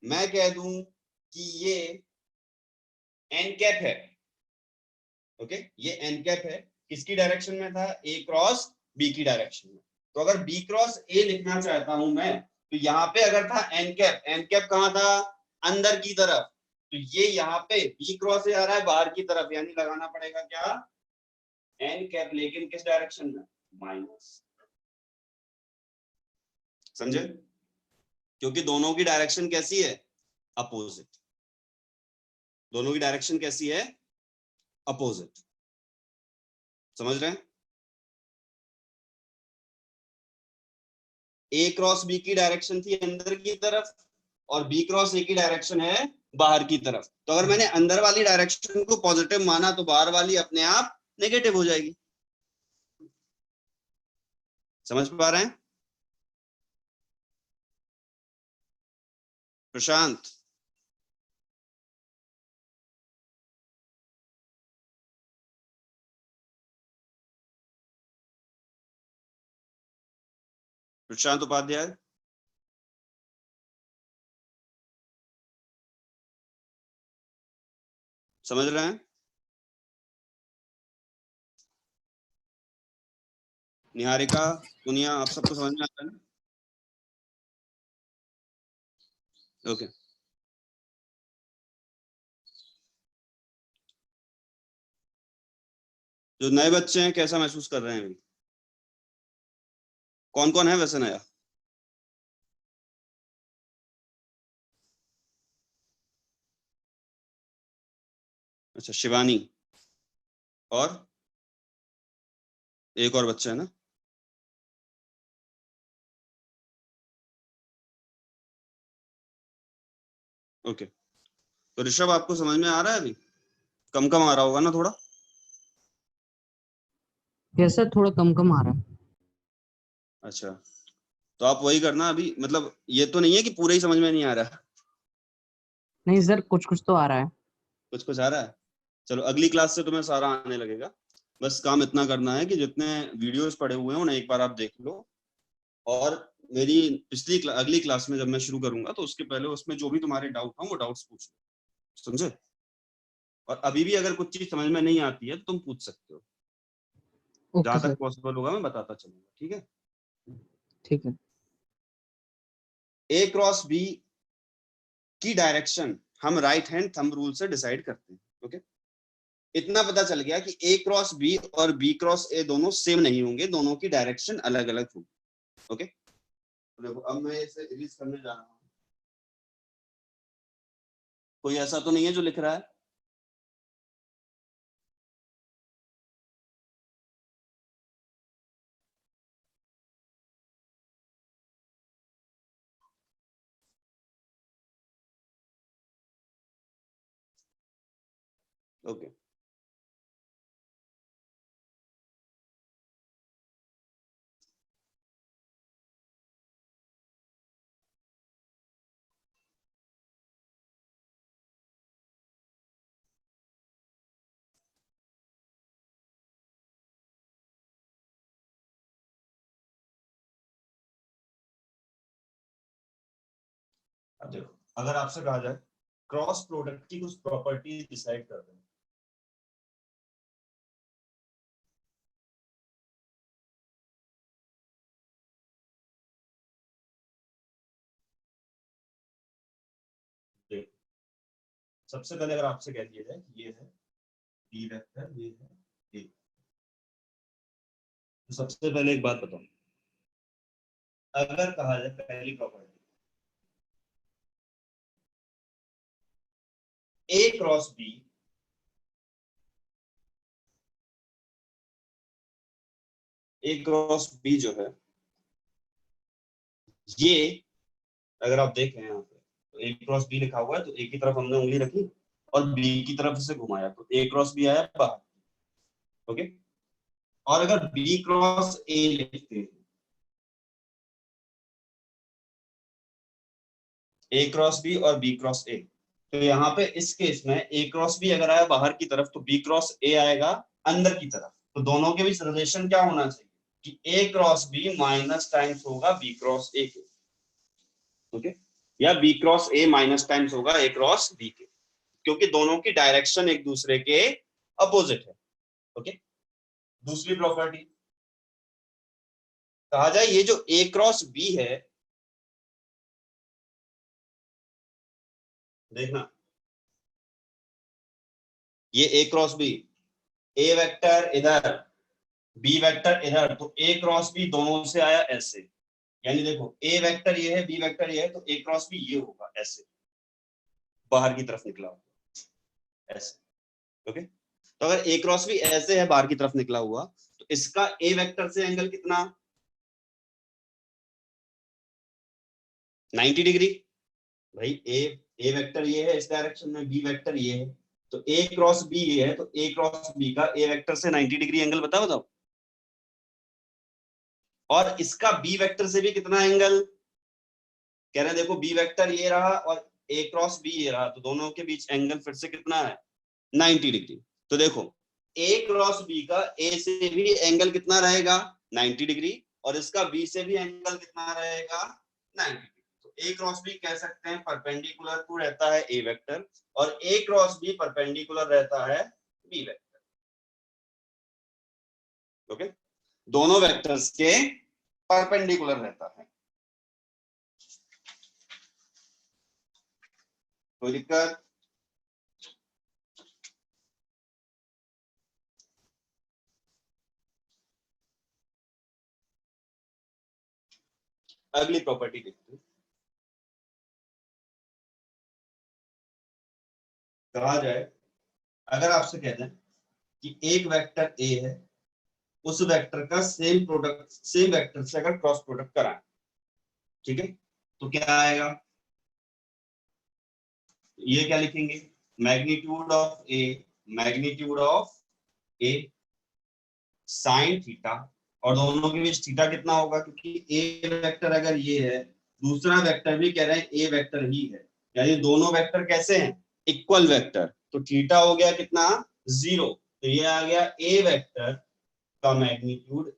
मैं कह दूं कि ये एन कैप है, ओके, ये एन कैप है, किसकी डायरेक्शन में था? ए क्रॉस बी की डायरेक्शन में। तो अगर बी क्रॉस ए लिखना चाहता हूं मैं, तो यहाँ पे अगर था एन कैप, एन कैप कहाँ था? अंदर की तरफ। तो ये यहाँ पे बी क्रॉस ए आ रहा है बाहर की तरफ, यानी लगाना पड़ेगा क्या? एन कैप, लेकिन किस डायरेक्शन में? माइनस। समझे? क्योंकि दोनों की डायरेक्शन कैसी है? अपोजिट। दोनों की डायरेक्शन कैसी है? अपोजिट। समझ रहे हैं? ए क्रॉस बी की डायरेक्शन थी अंदर की तरफ और बी क्रॉस ए की डायरेक्शन है बाहर की तरफ। तो अगर मैंने अंदर वाली डायरेक्शन को पॉजिटिव माना तो बाहर वाली अपने आप नेगेटिव हो जाएगी। समझ पा रहे हैं प्रशांत? प्रशांत उपाध्याय, समझ रहे हैं? निहारिका, दुनिया, आप सबको समझ में आता है ना? ओके। जो नए बच्चे हैं कैसा महसूस कर रहे हैं अभी? कौन कौन है वैसे नया? अच्छा, शिवानी और एक और बच्चा है ना? ओके, तो ऋषभ आपको समझ में आ रहा है अभी? कम कम आ रहा होगा ना थोड़ा? यस सर, थोड़ा कम कम आ रहा है। अच्छा, तो आप वही करना अभी, मतलब ये तो नहीं है कि पूरा ही समझ में नहीं आ रहा? नहीं सर, कुछ कुछ तो आ रहा है। कुछ कुछ आ रहा है। चलो अगली क्लास से तुम्हें सारा आने लगेगा। बस काम इतना करना है कि जितने वीडियोस पड़े हुए हैं उन्हें एक बार आप देख लो, और मेरी अगली क्लास में जब मैं शुरू करूंगा तो उसके पहले उसमें जो भी तुम्हारे डाउट हो वो डाउट्स पूछ लो, समझे? और अभी भी अगर कुछ चीज समझ में नहीं आती है तो तुम पूछ सकते हो, ओके जहां सर, तक पॉसिबल होगा मैं बताता चलूंगा, ठीक है? ठीक है। ए क्रॉस बी की डायरेक्शन हम राइट हैंड थंब रूल से डिसाइड करते हैं। ओके, इतना पता चल गया कि ए क्रॉस बी और बी क्रॉस ए दोनों सेम नहीं होंगे, दोनों की डायरेक्शन अलग अलग होगी। ओके, तो देखो अब मैं इसे इरेज करने जा रहा हूं। कोई ऐसा तो नहीं है जो लिख रहा है? ओके, अब देखो अगर आपसे कहा जाए क्रॉस प्रोडक्ट की कुछ प्रॉपर्टी डिसाइड कर दें, देखो सबसे पहले अगर आपसे कह दिया जाए कि ये है बी वेक्टर, ये है ए, तो सबसे पहले एक बात बताओ, अगर कहा जाए पहली property A cross B, A cross B जो है ये, अगर आप देखें यहाँ पे तो ए क्रॉस बी लिखा हुआ है, तो ए की तरफ हमने उंगली रखी और बी की तरफ से घुमाया तो ए क्रॉस बी आया बाहर। ओके, और अगर बी क्रॉस ए लिखते हैं, ए क्रॉस बी और बी क्रॉस ए, तो यहाँ पे इस केस में ए क्रॉस बी अगर आया बाहर की तरफ तो बी क्रॉस ए आएगा अंदर की तरफ, तो दोनों के बीच रिलेशन क्या होना चाहिए कि A cross B minus times होगा बी क्रॉस ए के। ओके, या B cross A minus times होगा ए क्रॉस बी के, क्योंकि दोनों की डायरेक्शन एक दूसरे के अपोजिट है। ओके, दूसरी प्रॉपर्टी कहा जाए ये जो ए क्रॉस बी है, देखना ये ए क्रॉस बी, ए वेक्टर इधर बी वेक्टर इधर, तो ए क्रॉस बी दोनों से आया ऐसे, यानी देखो ए वेक्टर ये है बी वेक्टर ये है, तो ए क्रॉस बी ये होगा ऐसे बाहर की तरफ निकला हुआ ऐसे। ओके, तो अगर ए क्रॉस बी ऐसे है बाहर की तरफ निकला हुआ तो इसका ए वेक्टर से एंगल कितना, 90 डिग्री। भाई ए वेक्टर ये है इस डायरेक्शन में, बी वेक्टर ये है, तो ए क्रॉस बी ये है, तो ए क्रॉस बी का ए वेक्टर से 90 डिग्री एंगल बताओ। और इसका बी वेक्टर से भी कितना एंगल, कह रहे हैं देखो बी वेक्टर ये रहा और ए क्रॉस बी ये रहा, तो दोनों के बीच एंगल फिर से कितना है 90 डिग्री। तो देखो ए क्रॉस बी का ए से भी एंगल कितना रहेगा 90 डिग्री, और इसका बी से भी एंगल कितना रहेगा 90 डिग्री। तो ए क्रॉस बी कह सकते हैं परपेंडिकुलर टू रहता है ए वेक्टर, और ए क्रॉस बी परपेंडिकुलर रहता है बी वेक्टर। ओके, दोनों वेक्टर्स के परपेंडिकुलर रहता है। कोई दिक्कत? अगली प्रॉपर्टी देखते हैं। कहा जाए अगर आपसे कह दें कि एक वेक्टर ए है उस वेक्टर का सेम प्रोडक्ट, सेम वेक्टर से अगर क्रॉस प्रोडक्ट कराएं, ठीक है, तो क्या आएगा, ये क्या लिखेंगे, magnitude of A sine theta, और दोनों के बीच थीटा कितना होगा, क्योंकि ए वेक्टर अगर ये है, दूसरा वेक्टर भी कह रहे हैं ए वेक्टर ही है, यानी दोनों वेक्टर कैसे हैं, इक्वल वेक्टर, तो थीटा हो गया कितना 0, तो ये आ गया ए वेक्टर का मैग्नीट्यूड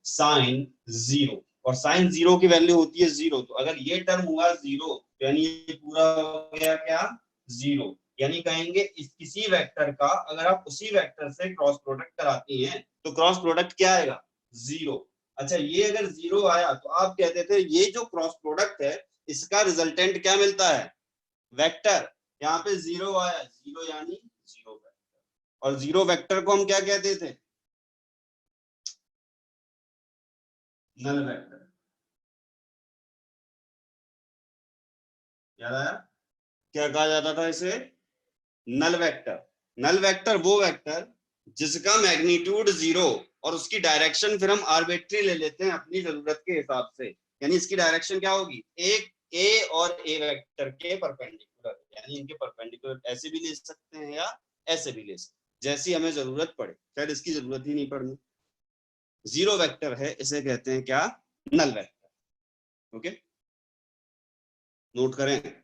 साइन 0, और साइन 0 की वैल्यू होती है 0, तो अगर ये टर्म हुआ 0 तो यानी ये पूरा हो गया क्या 0, यानी कहेंगे इस किसी वेक्टर का अगर आप उसी वेक्टर से क्रॉस प्रोडक्ट कराती हैं तो क्रॉस प्रोडक्ट क्या आएगा 0। अच्छा, ये अगर 0 आया तो आप कहते थे ये जो क्रॉस प्रोडक्ट है इसका रिजल्टेंट क्या मिलता है, वेक्टर, यहाँ पे 0 आया, 0 यानी 0 वेक्टर, और 0 वेक्टर को हम क्या कहते थे, नल वेक्टर, याद आया, क्या कहा जाता था इसे, नल वेक्टर। नल वेक्टर वो वेक्टर जिसका मैग्नीट्यूड 0 और उसकी डायरेक्शन फिर हम आर्बिट्री ले लेते हैं अपनी जरूरत के हिसाब से, यानी इसकी डायरेक्शन क्या होगी, एक ए और ए वेक्टर के परपेंडिकुलर, यानी इनके परपेंडिकुलर ऐसे भी ले सकते हैं या ऐसे भी ले सकते हैं, जैसी हमें जरूरत पड़े, शायद इसकी जरूरत ही नहीं पड़नी। 0 वेक्टर है, इसे कहते हैं क्या, नल वेक्टर। ओके, नोट करें।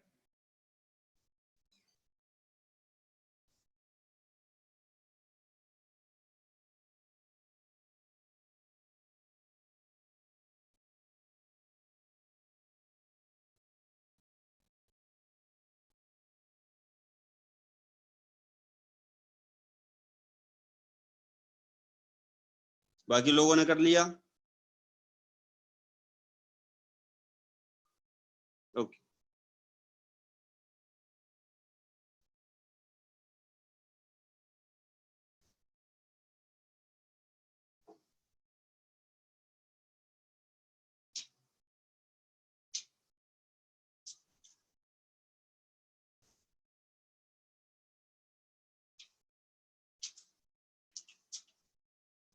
बाकी लोगों ने कर लिया, ओके।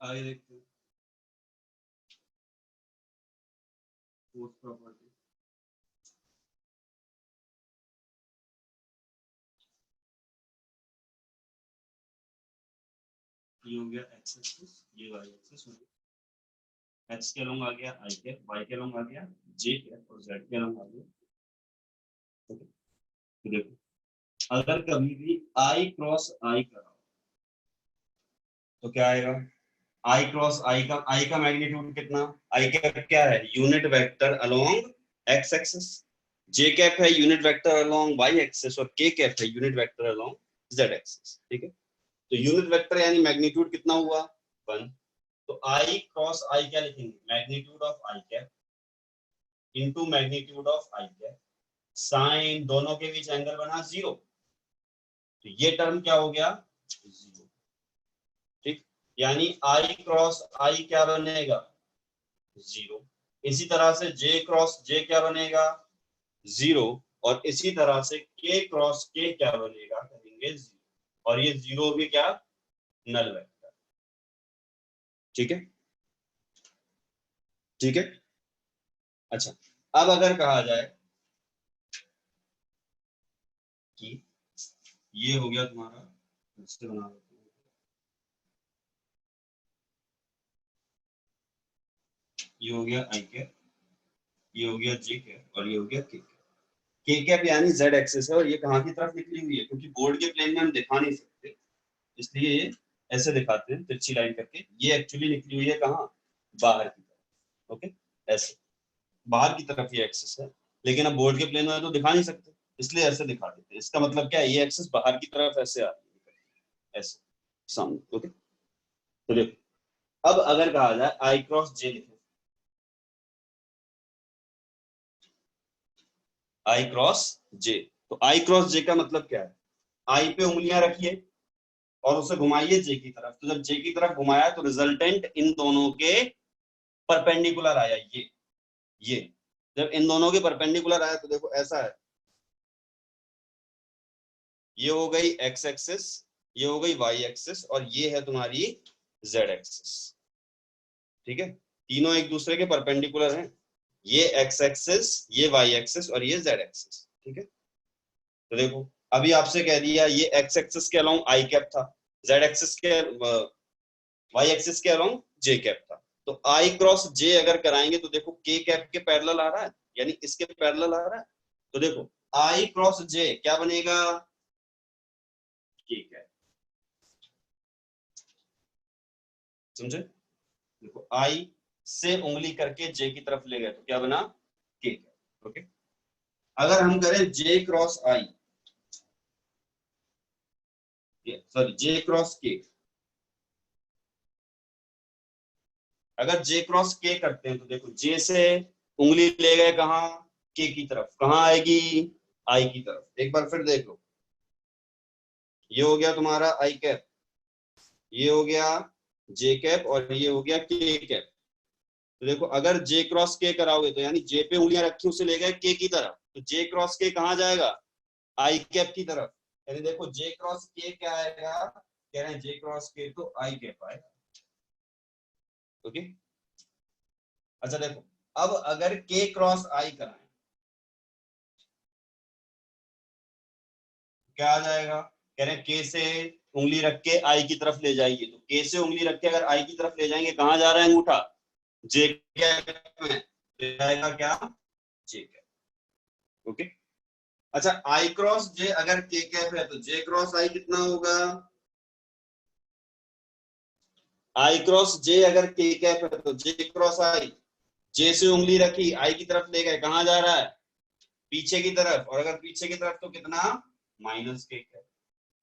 आगे देखते हैं फोर्स प्रॉपर्टी। ये हो गया एक्स एक्सिस, ये वाई एक्सिस हो गया, एक्स के अलोंग आ गया आई कैप, वाई के अलोंग आ गया जे कैप, और जेड के अलोंग आ गया। ओके, तो देखो अगर कभी भी आई क्रॉस आई करा तो क्या आएगा, आई क्रॉस आई का मैग्नीट्यूड कितना, आई कैप क्या है, unit vector along X axis, j cap है unit vector along Y axis, और के कैप है unit vector along Z axis. ठीक है, तो यूनिट वेक्टर यानी मैग्नीट्यूड कितना हुआ 1, तो आई क्रॉस आई क्या लिखेंगे, magnitude of I cap into magnitude of I cap, sine दोनों के बीच एंगल बना 0, तो ये टर्म क्या हो गया 0। ठीक, यानी आई क्रॉस आई क्या बनेगा 0, इसी तरह से जे क्रॉस जे क्या बनेगा 0, और इसी तरह से के क्रॉस के क्या बनेगा, कहेंगे 0, और ये 0 भी क्या नल वेक्टर। ठीक है, ठीक है। अच्छा, अब अगर कहा जाए कि ये हो गया तुम्हारा, इससे बना देते हैं, ये हो गया आई कैप, ये हो गया जे कैप, और ये हो गया के कैप। के कैप यानी जेड एक्सिस है, और ये कहाँ की तरफ निकली हुई है, क्योंकि बोर्ड के प्लेन में हम दिखा नहीं सकते इसलिए ये ऐसे दिखाते हैं तिरछी लाइन करके, ये एक्चुअली निकली हुई है कहाँ, बाहर की तरफ। ओके, ऐसे बाहर की तरफ ये एक्सिस है, लेकिन अब बोर्ड के प्लेन में तो दिखा नहीं सकते इसलिए ऐसे दिखा देते हैं। इसका मतलब क्या है, ये एक्सिस बाहर की तरफ ऐसे आ रही है, ऐसे सामने। ओके, तो देखो अब अगर कहा जाए आई क्रॉस जे लिखो, आई क्रॉस जे, तो आई क्रॉस जे का मतलब क्या है, आई पे उंगलियां रखिए और उसे घुमाइए जे की तरफ, तो जब जे की तरफ घुमाया तो रिजल्टेंट इन दोनों के परपेंडिकुलर आया, ये जब इन दोनों के परपेंडिकुलर आया तो देखो ऐसा है, ये हो गई एक्स एक्सिस, ये हो गई वाई एक्सिस, और ये है तुम्हारी जेड एक्सिस। ठीक है, तीनों एक दूसरे के परपेंडिकुलर हैं, ये एक्स एक्सिस, ये वाई एक्सिस और ये जेड एक्सिस। ठीक है, तो देखो अभी आपसे कह दिया ये एक्स एक्सिस के अलोंग आई कैप था, जेड एक्सिस के वाई एक्सिस के अलोंग जे कैप था। तो आई क्रॉस जे अगर कराएंगे तो देखो के कैप के पैरेलल आ रहा है, यानी इसके पैरेलल आ रहा है। तो देखो आई क्रॉस जे क्या बनेगा, के कैप। समझे? देखो आई से उंगली करके जे की तरफ ले गए तो क्या बना, के कैप। ओके, अगर हम करें जे क्रॉस आई, सॉरी जे क्रॉस के, अगर जे क्रॉस के करते हैं तो देखो जे से उंगली ले गए कहा, के की तरफ, कहां आएगी, आई की तरफ। एक बार फिर देख लो, ये हो गया तुम्हारा आई कैप, ये हो गया जे कैप और ये हो गया के कैप। तो देखो अगर जे क्रॉस के कराओगे तो यानी जे पे उंगलियां रखी उसे ले गए के की तरफ, तो जे क्रॉस के कहां जाएगा, आई कैप की तरफ। यानी देखो जे क्रॉस के क्या आएगा, कह रहे हैं जे क्रॉस के तो आई कैप आएगा। ओके, अच्छा देखो अब अगर के क्रॉस आई कराएं क्या आ जाएगा, कह रहे हैं के से उंगली रख के आई की तरफ ले जाइए, तो के से उंगली रख के अगर आई की तरफ ले जाएंगे कहां जा रहा है अंगूठा, जे कैप में, ले जाएगा क्या, जे कैप। ओके, अच्छा आई क्रॉस जे अगर के कैप है तो जे क्रॉस आई कितना होगा, आई क्रॉस जे अगर के कैप है तो जे क्रॉस आई, जे से उंगली रखी आई की तरफ ले गए कहां जा रहा है, पीछे की तरफ, और अगर पीछे की तरफ तो कितना, माइनस के कैप।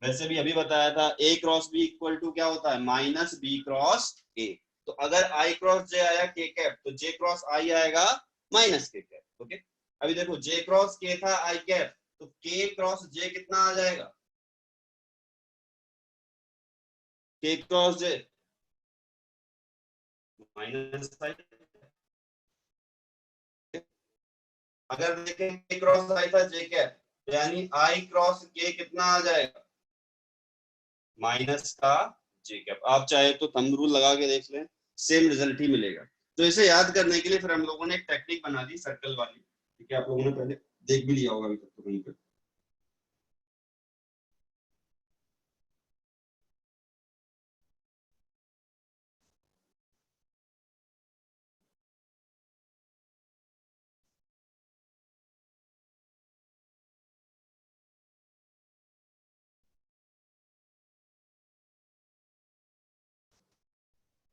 वैसे भी अभी बताया था ए क्रॉस बी इक्वल टू क्या होता है, माइनस बी क्रॉस ए। तो अगर आई क्रॉस जे आया के कैप तो जे क्रॉस आई आएगा माइनस के कैप। ओके, अभी देखो जे क्रॉस के था आई कैप, तो के क्रॉस जे कितना आ जाएगा, के क्रॉस जे माइनस आई। अगर देखें के क्रॉस आई था जे कैप, तो यानी आई क्रॉस के कितना आ जाएगा, माइनस का जे कैप। आप चाहे तो थंब रूल लगा के देख लें, सेम रिजल्ट ही मिलेगा। तो इसे याद करने के लिए फिर हम लोगों ने एक टेक्निक बना दी सर्कल वाली, ठीक है, आप लोगों ने पहले देख भी लिया होगा अभी तक तो कहीं पे।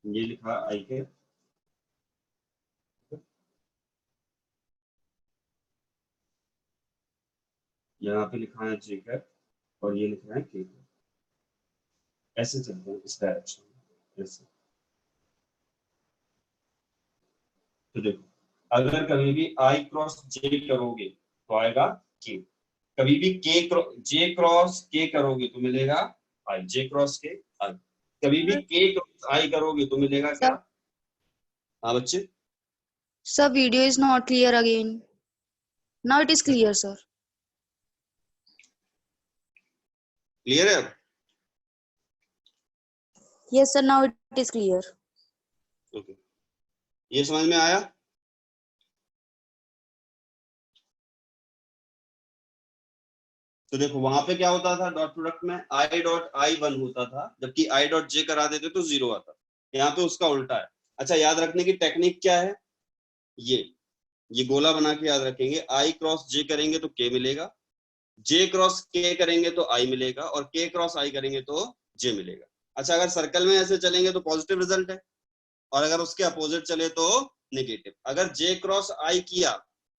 ये लिखा आई के, यहाँ पे लिखा है जे कैप और ये लिख रहा है के कैप। ऐसे चलते हैं इस डायरेक्शन में ऐसे। तो देखो अगर कभी भी आई क्रॉस जे करोगे तो आएगा के, कभी भी के जे क्रॉस के करोगे तो मिलेगा आई, जे क्रॉस के आई। कभी भी के क्रॉस आई करोगे तो मिलेगा क्या, Sir, हाँ बच्चे, sir, video is not clear again. Now it is clear, sir. Clear है अब? Yes, sir. Now it is clear. Okay, ये समझ में आया? तो देखो वहां पे क्या होता था, डॉट प्रोडक्ट में आई डॉट आई 1 होता था, जबकि आई डॉट जे करा देते तो 0 आता। यहाँ पे उसका उल्टा है। अच्छा याद रखने की टेक्निक क्या है, ये गोला बना के याद रखेंगे, आई क्रॉस जे करेंगे तो के मिलेगा, जे क्रॉस के करेंगे तो आई मिलेगा, और के क्रॉस आई करेंगे तो जे मिलेगा। अच्छा अगर सर्कल में ऐसे चलेंगे तो पॉजिटिव रिजल्ट है, और अगर उसके अपोजिट चले तो नेगेटिव। अगर जे क्रॉस आई किया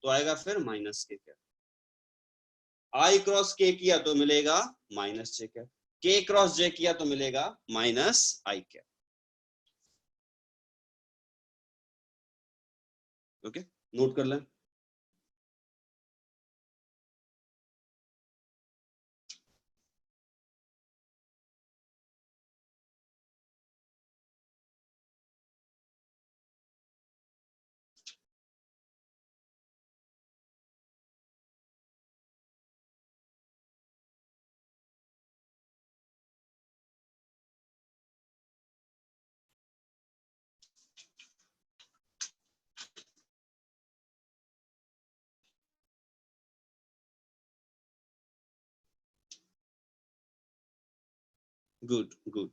तो आएगा फिर माइनस के कैप, आई क्रॉस के किया तो मिलेगा माइनस जे कैप, के क्रॉस जे किया तो मिलेगा माइनस आई कैप। ओके, नोट कर लें। Good good.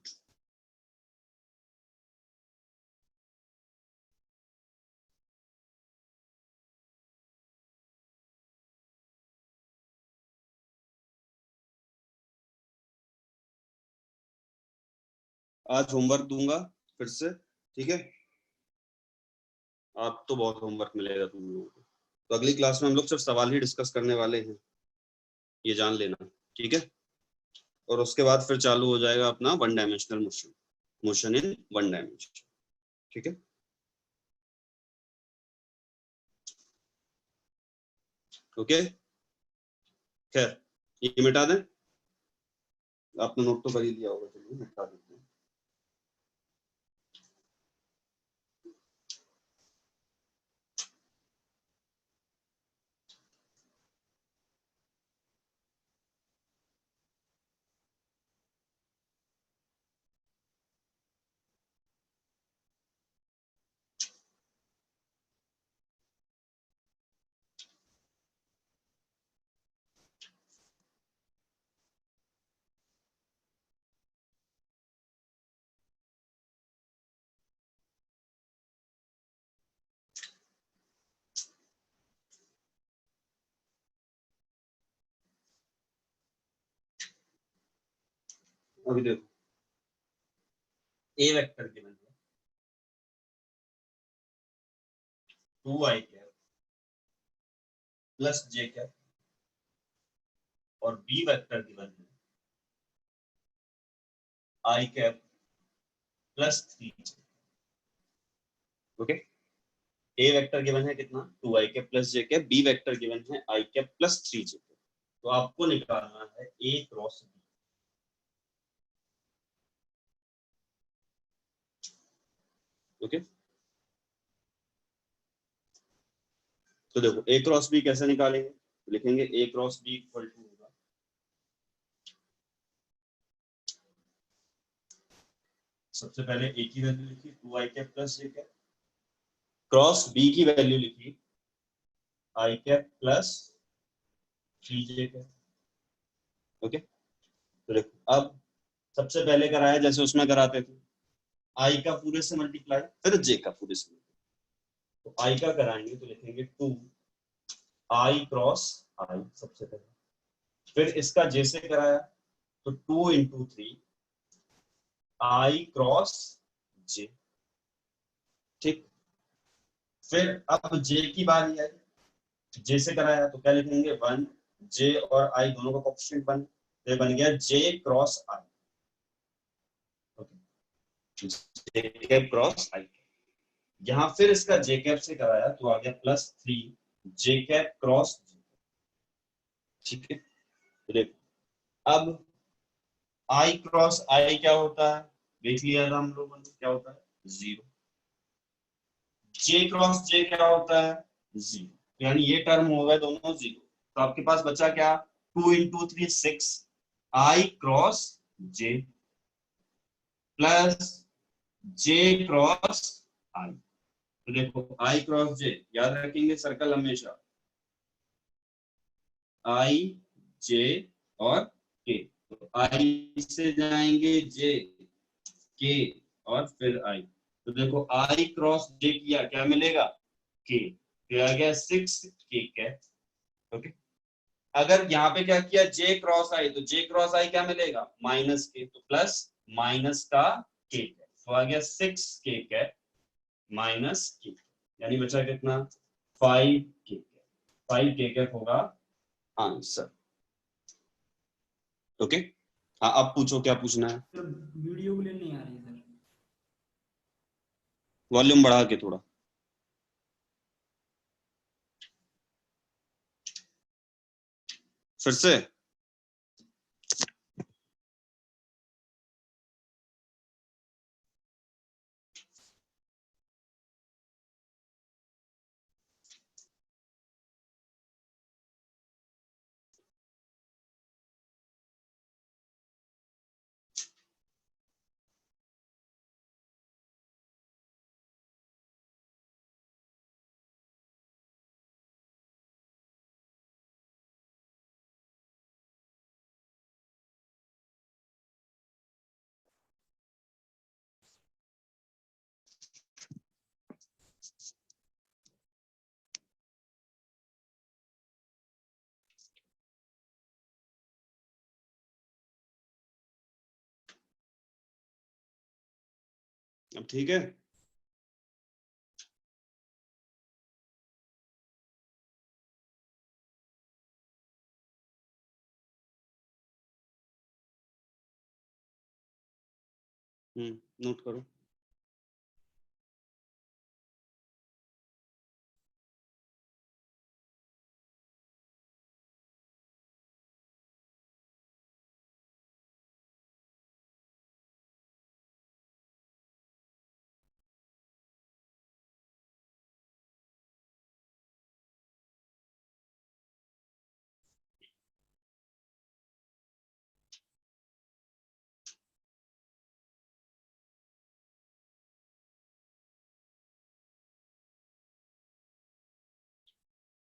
आज होमवर्क दूंगा फिर से, ठीक है? आप तो बहुत होमवर्क मिलेगा तुम लोगों को, तो अगली क्लास में हम लोग सिर्फ सवाल ही डिस्कस करने वाले हैं, ये जान लेना, ठीक है? और उसके बाद फिर चालू हो जाएगा अपना one dimensional motion, motion in one dimension, ठीक है? ओके, खैर ये मिटा दें, आपने नोट तो कर ही लिया होगा, चलिए मिटा देते हैं। अभी देखो, ए वेक्टर गिवन है 2i cap plus j cap, और बी वेक्टर गिवन है i cap plus 3j। Okay, A vector given है कितना, 2i cap plus j cap, B vector given है i कैप प्लस 3j। तो आपको निकालना है a क्रॉस b। ओके, तो देखो a क्रॉस b कैसे निकालेंगे, तो लिखेंगे a cross b equal to होगा, सबसे पहले a की वैल्यू लिखी 2i cap plus j cap, cross b की वैल्यू लिखी i cap plus 3j cap. Okay, तो देखो अब सबसे पहले कराया जैसे उसमें कराते थे, i का पूरे से मल्टीप्लाई फिर j का पूरे से, तो i का कराएंगे तो लिखेंगे 2i क्रॉस i सबसे पहले, फिर इसका j से कराया तो 2 इंटू 3 i क्रॉस j, ठीक। फिर अब j की बारी आई, j से कराया तो क्या लिखेंगे 1, j और i दोनों का कोएफिशिएंट 1, तो ये बन गया j cross i। Okay, j cap cross i। यहाँ फिर इसका j कैप से कराया तो आ गया plus 3 j cap cross j, ठीक है? तो देखो अब i क्रॉस i क्या होता है, देख लिया था हम लोगों ने, क्या होता है 0। j क्रॉस j क्या होता है 0, यानी ये टर्म हो गए दोनों 0। तो आपके पास बचा क्या, 2 into 3 6 i cross j plus j cross i। तो देखो i क्रॉस j याद रखेंगे, सर्कल हमेशा i j और k, तो i से जाएंगे j k और फिर i, तो देखो i क्रॉस j किया क्या मिलेगा k, तो आ गया 6 k कैप। ओके, अगर यहाँ पे क्या किया j क्रॉस i, तो j क्रॉस i क्या मिलेगा माइनस k, तो प्लस माइनस का k कैप, तो आ गया 6 k कैप माइनस k, यानी बचा कितना 5 k कैप, 5 k कैप होगा आंसर। ओके, हाँ अब पूछो क्या पूछना है, सर वीडियो के लिए नहीं आ रही सर। वॉल्यूम बढ़ा के थोड़ा, फिर से अब ठीक है। नोट करो।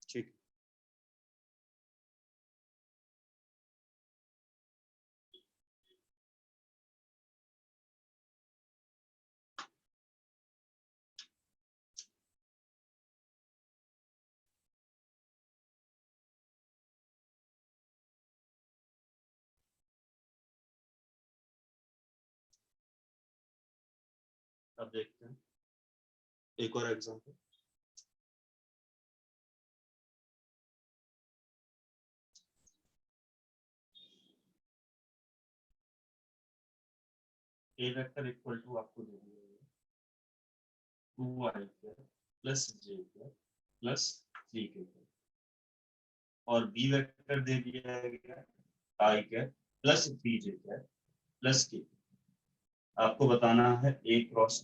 ठीक। अब देखते हैं एक और example. A vector equal to आपको दे दिया है 2i plus j plus 3k और बी वेक्टर दे दिया है i plus 3j plus k। आपको बताना है ए क्रॉस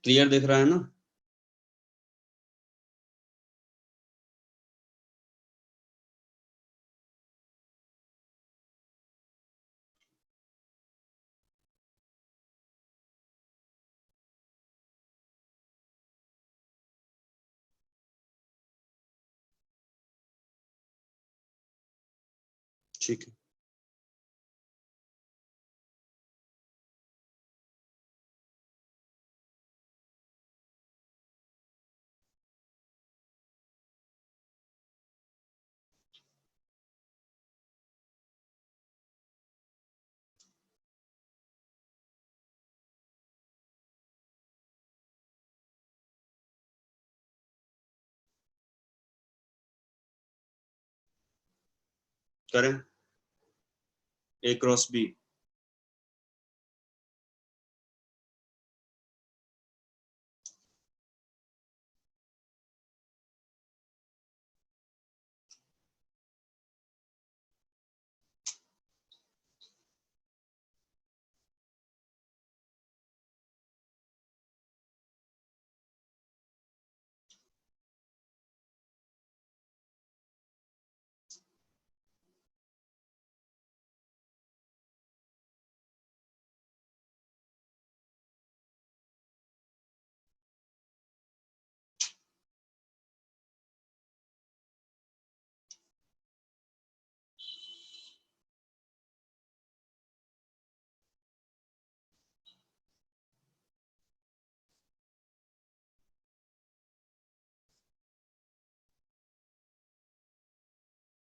क्लियर दिख रहा है ना? ठीक है। करें ए क्रॉस बी।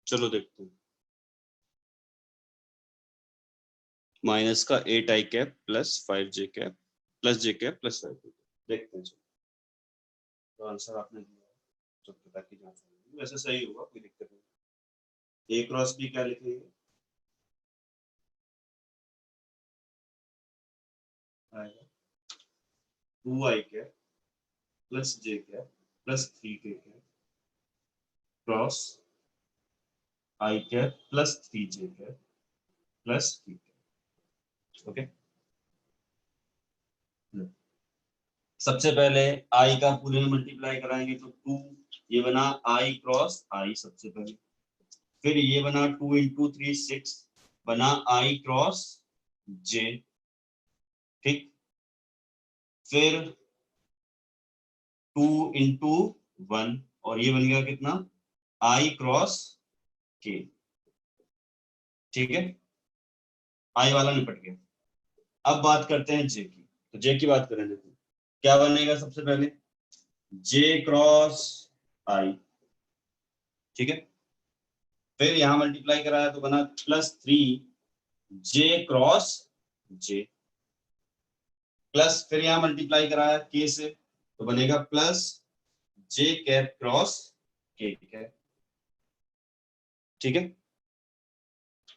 चलो देखते हैं। माइनस का 8i cap plus 5j cap plus j cap plus 5j cap. देखते हैं तो आंसर आपने दिया तो पता की जांच होगी, वैसे सही होगा, कोई दिक्कत नहीं। a क्रॉस b क्या लिखेंगे, आएगा 2i cap plus j cap plus 3k cap cross i cap plus 3j cap plus 3 cap. Okay, सबसे पहले i का पूरे में मल्टीप्लाई कराएंगे तो 2, ये बना i क्रॉस i सबसे पहले, फिर ये बना 2 इंटू 3 6, बना i क्रॉस j, ठीक, फिर 2 इंटू 1 और ये बन गया कितना i क्रॉस k, ठीक है, i वाला निपट गया। अब बात करते हैं j की, तो j की बात करें, देखो क्या बनेगा सबसे पहले j क्रॉस i, ठीक है, फिर यहां मल्टीप्लाई कराया तो बना plus 3j cross j, plus फिर यहां मल्टीप्लाई कराया k से तो बनेगा plus j cap cross k cap, ठीक है।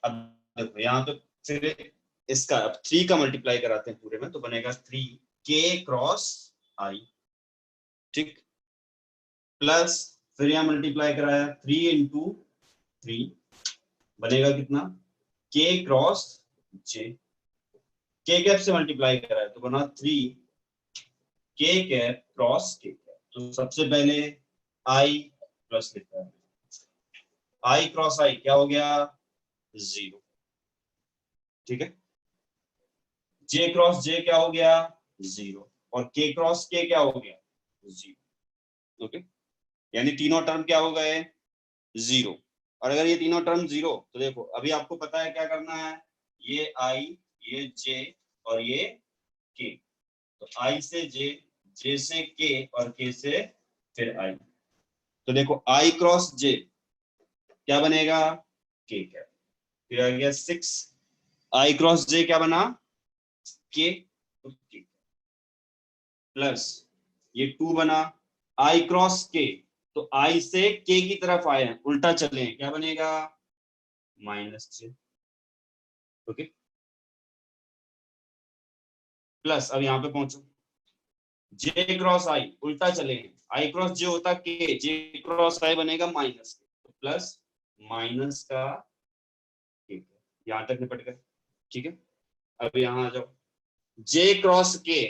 अब देखो यहाँ पे फिर इसका अब 3 का मल्टीप्लाई कराते हैं पूरे में तो बनेगा 3k क्रॉस i, ठीक, प्लस फिर यहाँ मल्टीप्लाई कराया 3 इंटू 3 बनेगा कितना k cross j, k cap से मल्टीप्लाई कराया तो बना 3k cap cross k cap. तो सबसे पहले i प्लस लिखा है, i क्रॉस i क्या हो गया 0, ठीक है, j क्रॉस j क्या हो गया 0 और k क्रॉस k क्या हो गया 0। ओके, यानी तीनों टर्म क्या हो गए 0, और अगर ये तीनों टर्म 0 तो देखो अभी आपको पता है क्या करना है, ये i, ये j और ये k, तो i से j, j से k और k से फिर i, तो देखो i क्रॉस j क्या बनेगा k कैप, फिर आ गया 6 i क्रॉस j क्या बना k, प्लस ये 2 बना i क्रॉस k, तो i से k की तरफ आए हैं उल्टा चले हैं क्या बनेगा माइनस j, ओके, प्लस अब यहाँ पे पहुंचो j क्रॉस i उल्टा चले हैं, i क्रॉस j होता k, j क्रॉस i बनेगा माइनस k, तो प्लस माइनस का k, यहाँ तक निपट गए, ठीक है। अब यहाँ आ जाओ j क्रॉस k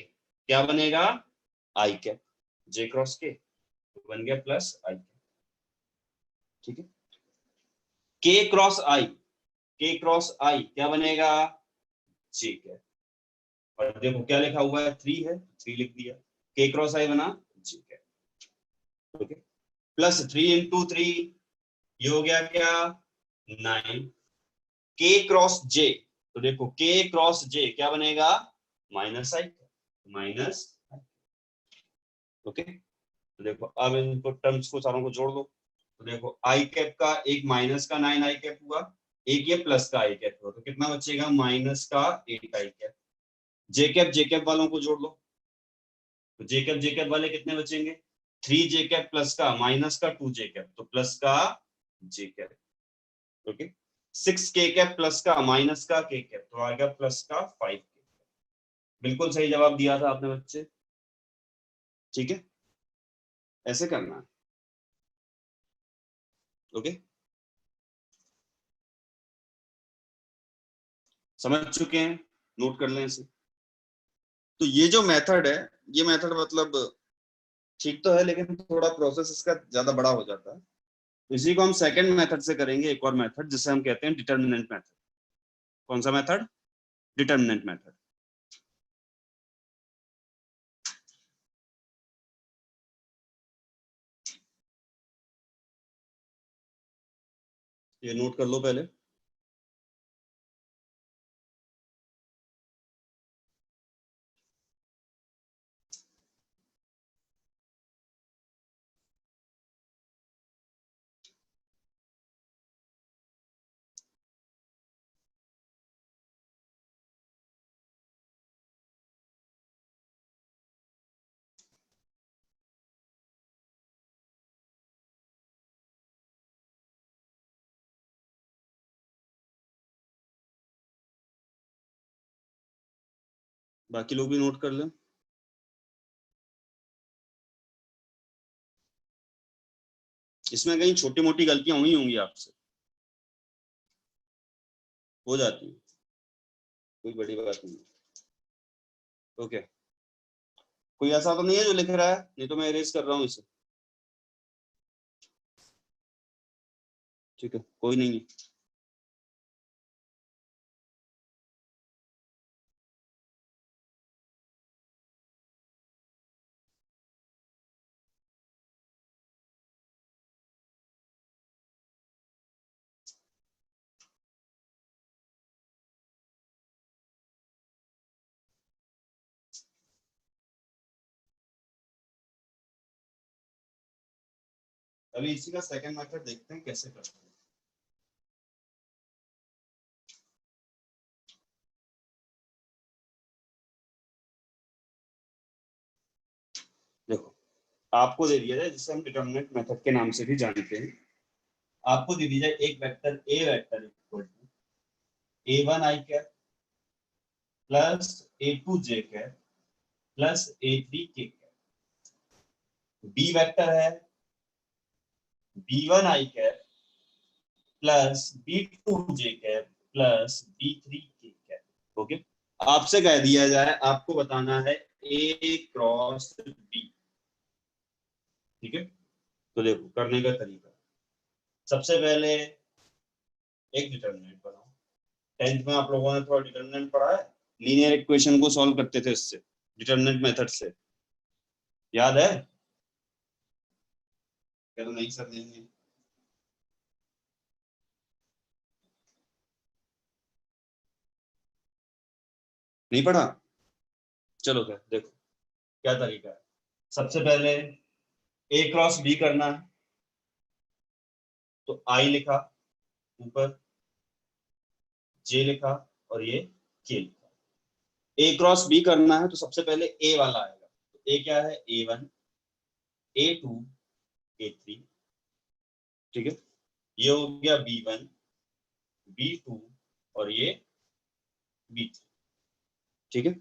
क्या बनेगा i cap, j cross k बन गया प्लस i, ठीक है, k क्रॉस i क्या बनेगा j कैप, और देखो क्या लिखा हुआ है 3 है 3 लिख दिया, k क्रॉस i बना j cap, okay, plus 3 into 3 ये हो गया क्या 9, k क्रॉस j, तो देखो k क्रॉस j क्या बनेगा माइनस i, माइनस, ओके, तो देखो अब इनको टर्म्स को सारों को जोड़ दो, तो देखो आई कैप का एक माइनस का 9 आई कैप हुआ, एक ये प्लस का आई कैप हुआ, तो कितना बचेगा माइनस का 8 आई कैप। जे कैप वालों को जोड़ लो, तो जे कैप वाले कितने बचेंगे 3 जे कैप प्लस का माइनस का 2 जे कैप, तो प्लस का जे कैप, ओके, 6 के कैप प्लस का माइनस का के कैप, तो आएगा प्लस का 5 के। बिल्कुल सही जवाब दिया था आपने बच्चे, ठीक है, ऐसे करना है, ओके, समझ चुके हैं, नोट कर लें इसे। तो ये जो मेथड है, ये मेथड मतलब ठीक तो है लेकिन थोड़ा प्रोसेस इसका ज्यादा बड़ा हो जाता है, तो इसी को हम सेकंड मेथड से करेंगे, एक और मेथड जिसे हम कहते हैं डिटर्मिनेंट मेथड। कौन सा मेथड डिटर्मिनेंट मेथड। ये नोट कर लो पहले, बाकी लोग भी नोट कर लें। इसमें कहीं छोटी मोटी गलतियां हुई होंगी आपसे, हो जाती है, कोई बड़ी बात नहीं। ओके, कोई ऐसा तो नहीं है जो लिख रहा है, नहीं तो मैं इरेज कर रहा हूँ इसे। ठीक है, कोई नहीं है। अभी इसी का सेकंड मेथड देखते हैं कैसे करते हैं। देखो, आपको दे दिया जाए, जिसे हम डिटरमिनेंट मेथड के नाम से भी जानते हैं, आपको दे दी जाए एक vector A vector equal to a1 i cap plus a2 j cap plus a3 k cap. B vector है b1 i cap plus b2 j cap plus b3 k cap. Okay, आपसे कह दिया जाए आपको बताना है a क्रॉस b। ठीक है, तो देखो करने का तरीका, सबसे पहले एक डिटरमिनेंट बनाओ। 10th में आप लोगों ने थोड़ा डिटरमिनेंट पढ़ा है, लीनियर इक्वेशन को सॉल्व करते थे इससे, डिटरमिनेंट मेथड से, याद है? क्या तो नहीं सर देंगे? नहीं पढ़ा? चलो क्या, देखो क्या तरीका है। सबसे पहले ए क्रॉस बी करना है, तो आई लिखा ऊपर, जे लिखा और ये के लिखा। ए क्रॉस बी करना है तो सबसे पहले ए वाला आएगा, तो ए क्या है, a1 a2 a3। ठीक है, ये हो गया b1 b2 और ये b3। ठीक है,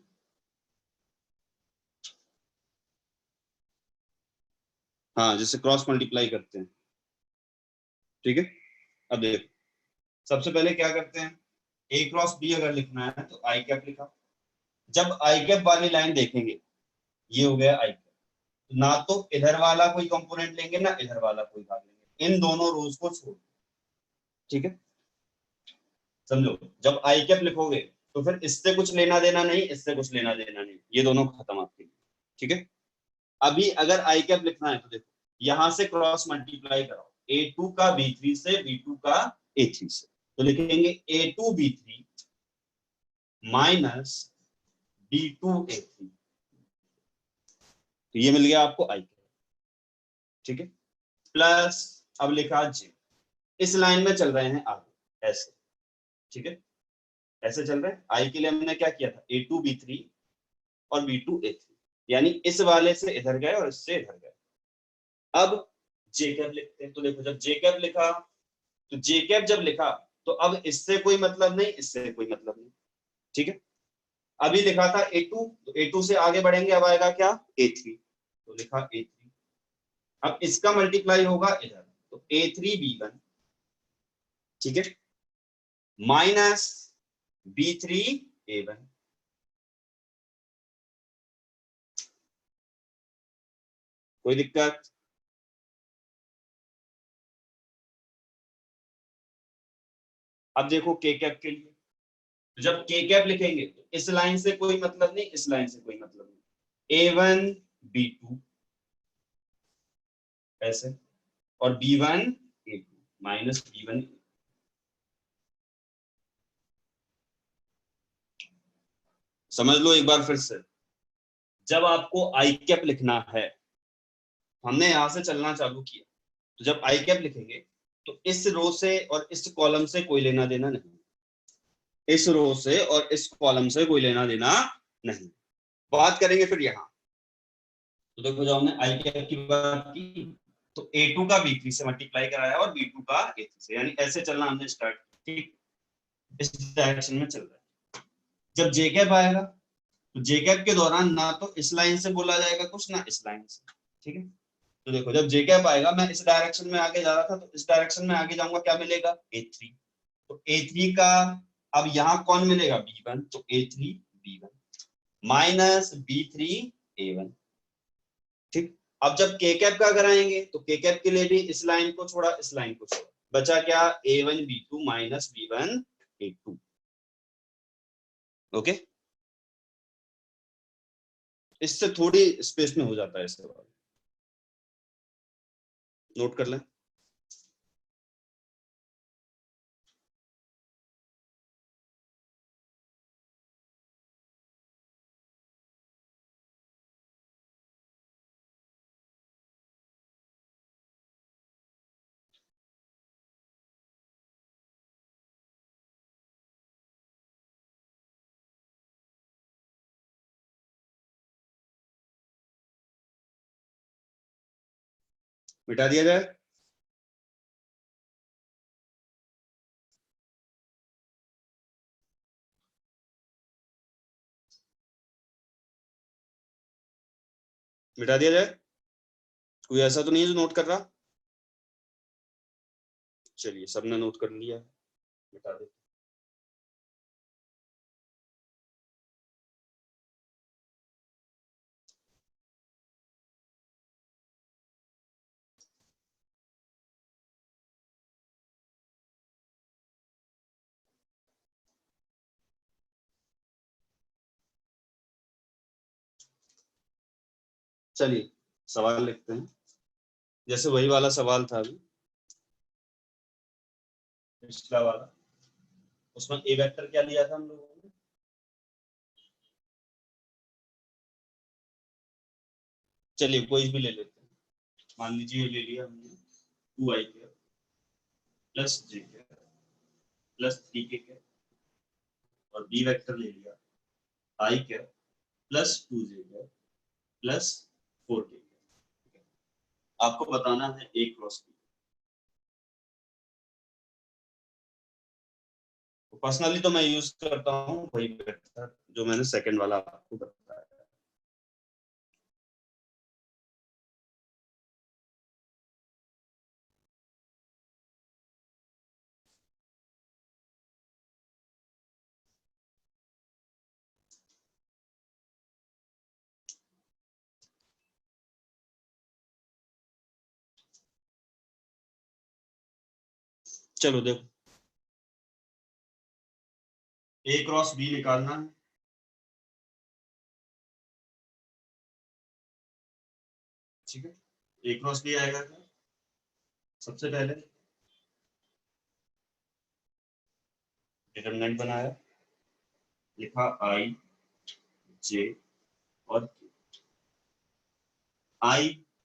हाँ, जैसे क्रॉस मल्टीप्लाई करते हैं। ठीक है, अब देखो सबसे पहले क्या करते हैं, ए क्रॉस बी अगर लिखना है तो आई कैप लिखा। जब आई कैप वाली लाइन देखेंगे, ये हो गया आई कैप, तो ना तो इधर वाला कोई कंपोनेंट लेंगे ना इधर वाला कोई भाग लेंगे, इन दोनों रोज को छोड़। ठीक है, समझो, जब आई कैप लिखोगे तो फिर इससे कुछ लेना देना नहीं, इससे कुछ लेना देना नहीं, ये दोनों खत्म आपके लिए। ठीक है, अभी अगर आई कैप लिखना है तो देखो यहां से क्रॉस मल्टीप्लाई कराओ, a2 का b3 से, b2 का a3 से, तो लिखेंगे a2 b3 minus b2 a3, तो ये मिल गया आपको आई कैप। ठीक है, प्लस अब लिखा j, इस लाइन में चल रहे हैं आगे ऐसे। ठीक है, ऐसे चल रहे हैं। आई के लिए हमने क्या किया था, a2 b3 और b2 a3, यानी इस वाले से इधर गए और इससे इधर गए। अब जे कैप लिखते हैं, तो देखो जब जे कैप लिखा, तो जे कैप जब लिखा तो अब इससे कोई मतलब नहीं, इससे कोई मतलब नहीं। ठीक है, अभी लिखा था a2, तो a2 से आगे बढ़ेंगे, अब आएगा क्या, a3, तो लिखा a3। अब इसका मल्टीप्लाई होगा इधर, तो a3 b1, ठीक है, माइनस b3 a1। कोई दिक्कत? अब देखो के कैप के लिए, तो जब के कैप लिखेंगे तो इस लाइन से कोई मतलब नहीं, इस लाइन से कोई मतलब नहीं, a1 b2 ऐसे और b1 a2 माइनस b1। समझ लो एक बार फिर से, जब आपको आई कैप लिखना है, हमने यहां से चलना चालू किया, तो जब आई कैप लिखेंगे तो इस रो से और इस कॉलम से कोई लेना देना नहीं, इस रो से और इस कॉलम से कोई लेना देना नहीं। बात करेंगे फिर यहाँ, तो देखो जब हमने आई कैप की बात की तो a2 का b3 से मल्टीप्लाई कराया और b2 का a3 से, यानी ऐसे चलना हमने स्टार्ट, ठीक, इस डायरेक्शन में चल रहा है। जब जे कैप आएगा तो जे कैप के दौरान ना तो इस लाइन से बोला जाएगा कुछ, ना इस लाइन से, ठीक है। तो देखो जब जे कैप आएगा, मैं इस डायरेक्शन में आगे जा रहा था, तो इस डायरेक्शन में आगे जाऊंगा, क्या मिलेगा, A3। तो A3 का अब यहाँ कौन मिलेगा, B1, तो A3 B1 minus B3 A1, ठीक। अब जब के कैप का अगर आएंगे तो के कैप के लिए भी इस लाइन को छोड़ा, इस लाइन को छोड़ा, बचा क्या, A1 B2 minus B1 A2, okay. इससे थोड़ी स्पेस में हो जाता है इसके बाद, नोट कर लें। मिटा दिया जाए, मिटा दिया जाए, कोई ऐसा तो नहीं है जो नोट कर रहा। चलिए सबने नोट कर लिया, मिटा दे। चलिए सवाल लिखते हैं, जैसे वही वाला सवाल था अभी पिछला वाला, उसमें ए वेक्टर क्या लिया था हम लोगों ने, चलिए कोई भी ले लेते हैं, मान लीजिए ले लिया हमने 2i प्लस जे प्लस 3k और बी वेक्टर ले लिया i plus 2j plus 4k। आपको बताना है ए क्रॉस बी। पर्सनली तो मैं यूज करता हूँ वही वेक्टर जो मैंने सेकंड वाला आपको बताया। चलो देखो, ए क्रॉस बी निकालना है, ठीक है। ए क्रॉस बी आएगा क्या, सबसे पहले डिटरमिनेंट बनाया, लिखा i j और i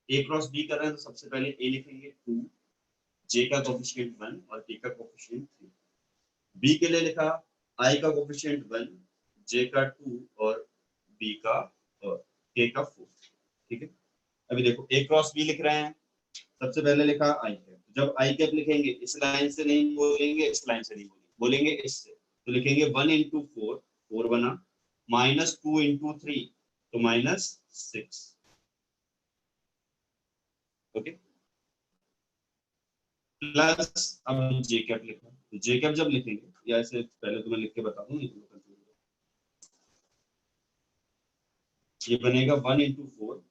ए क्रॉस बी कर रहे हैं तो सबसे पहले ए लिखेंगे 2, जे का कोफिशिएंट 1 और के का कोफिशिएंट 3। बी के लिए लिखा i का कोफिशिएंट 1, जे का 2 और बी का और के का 4, ठीक है। अभी देखो ए क्रॉस बी लिख रहे हैं, सबसे पहले लिखा i कैप, जब i कैप लिखेंगे इस लाइन से नहीं बोलेंगे, इस लाइन से नहीं बोलेंगे इससे, तो लिखेंगे 1 into 4, 4 बना, माइनस 2 into 3 तो माइनस 6, ओके। प्लस अब जे कैप लिखा, तो जे कैप जब लिखेंगे, या ऐसे पहले तो मैं लिख के बता दूं, ये बनेगा 1 into 4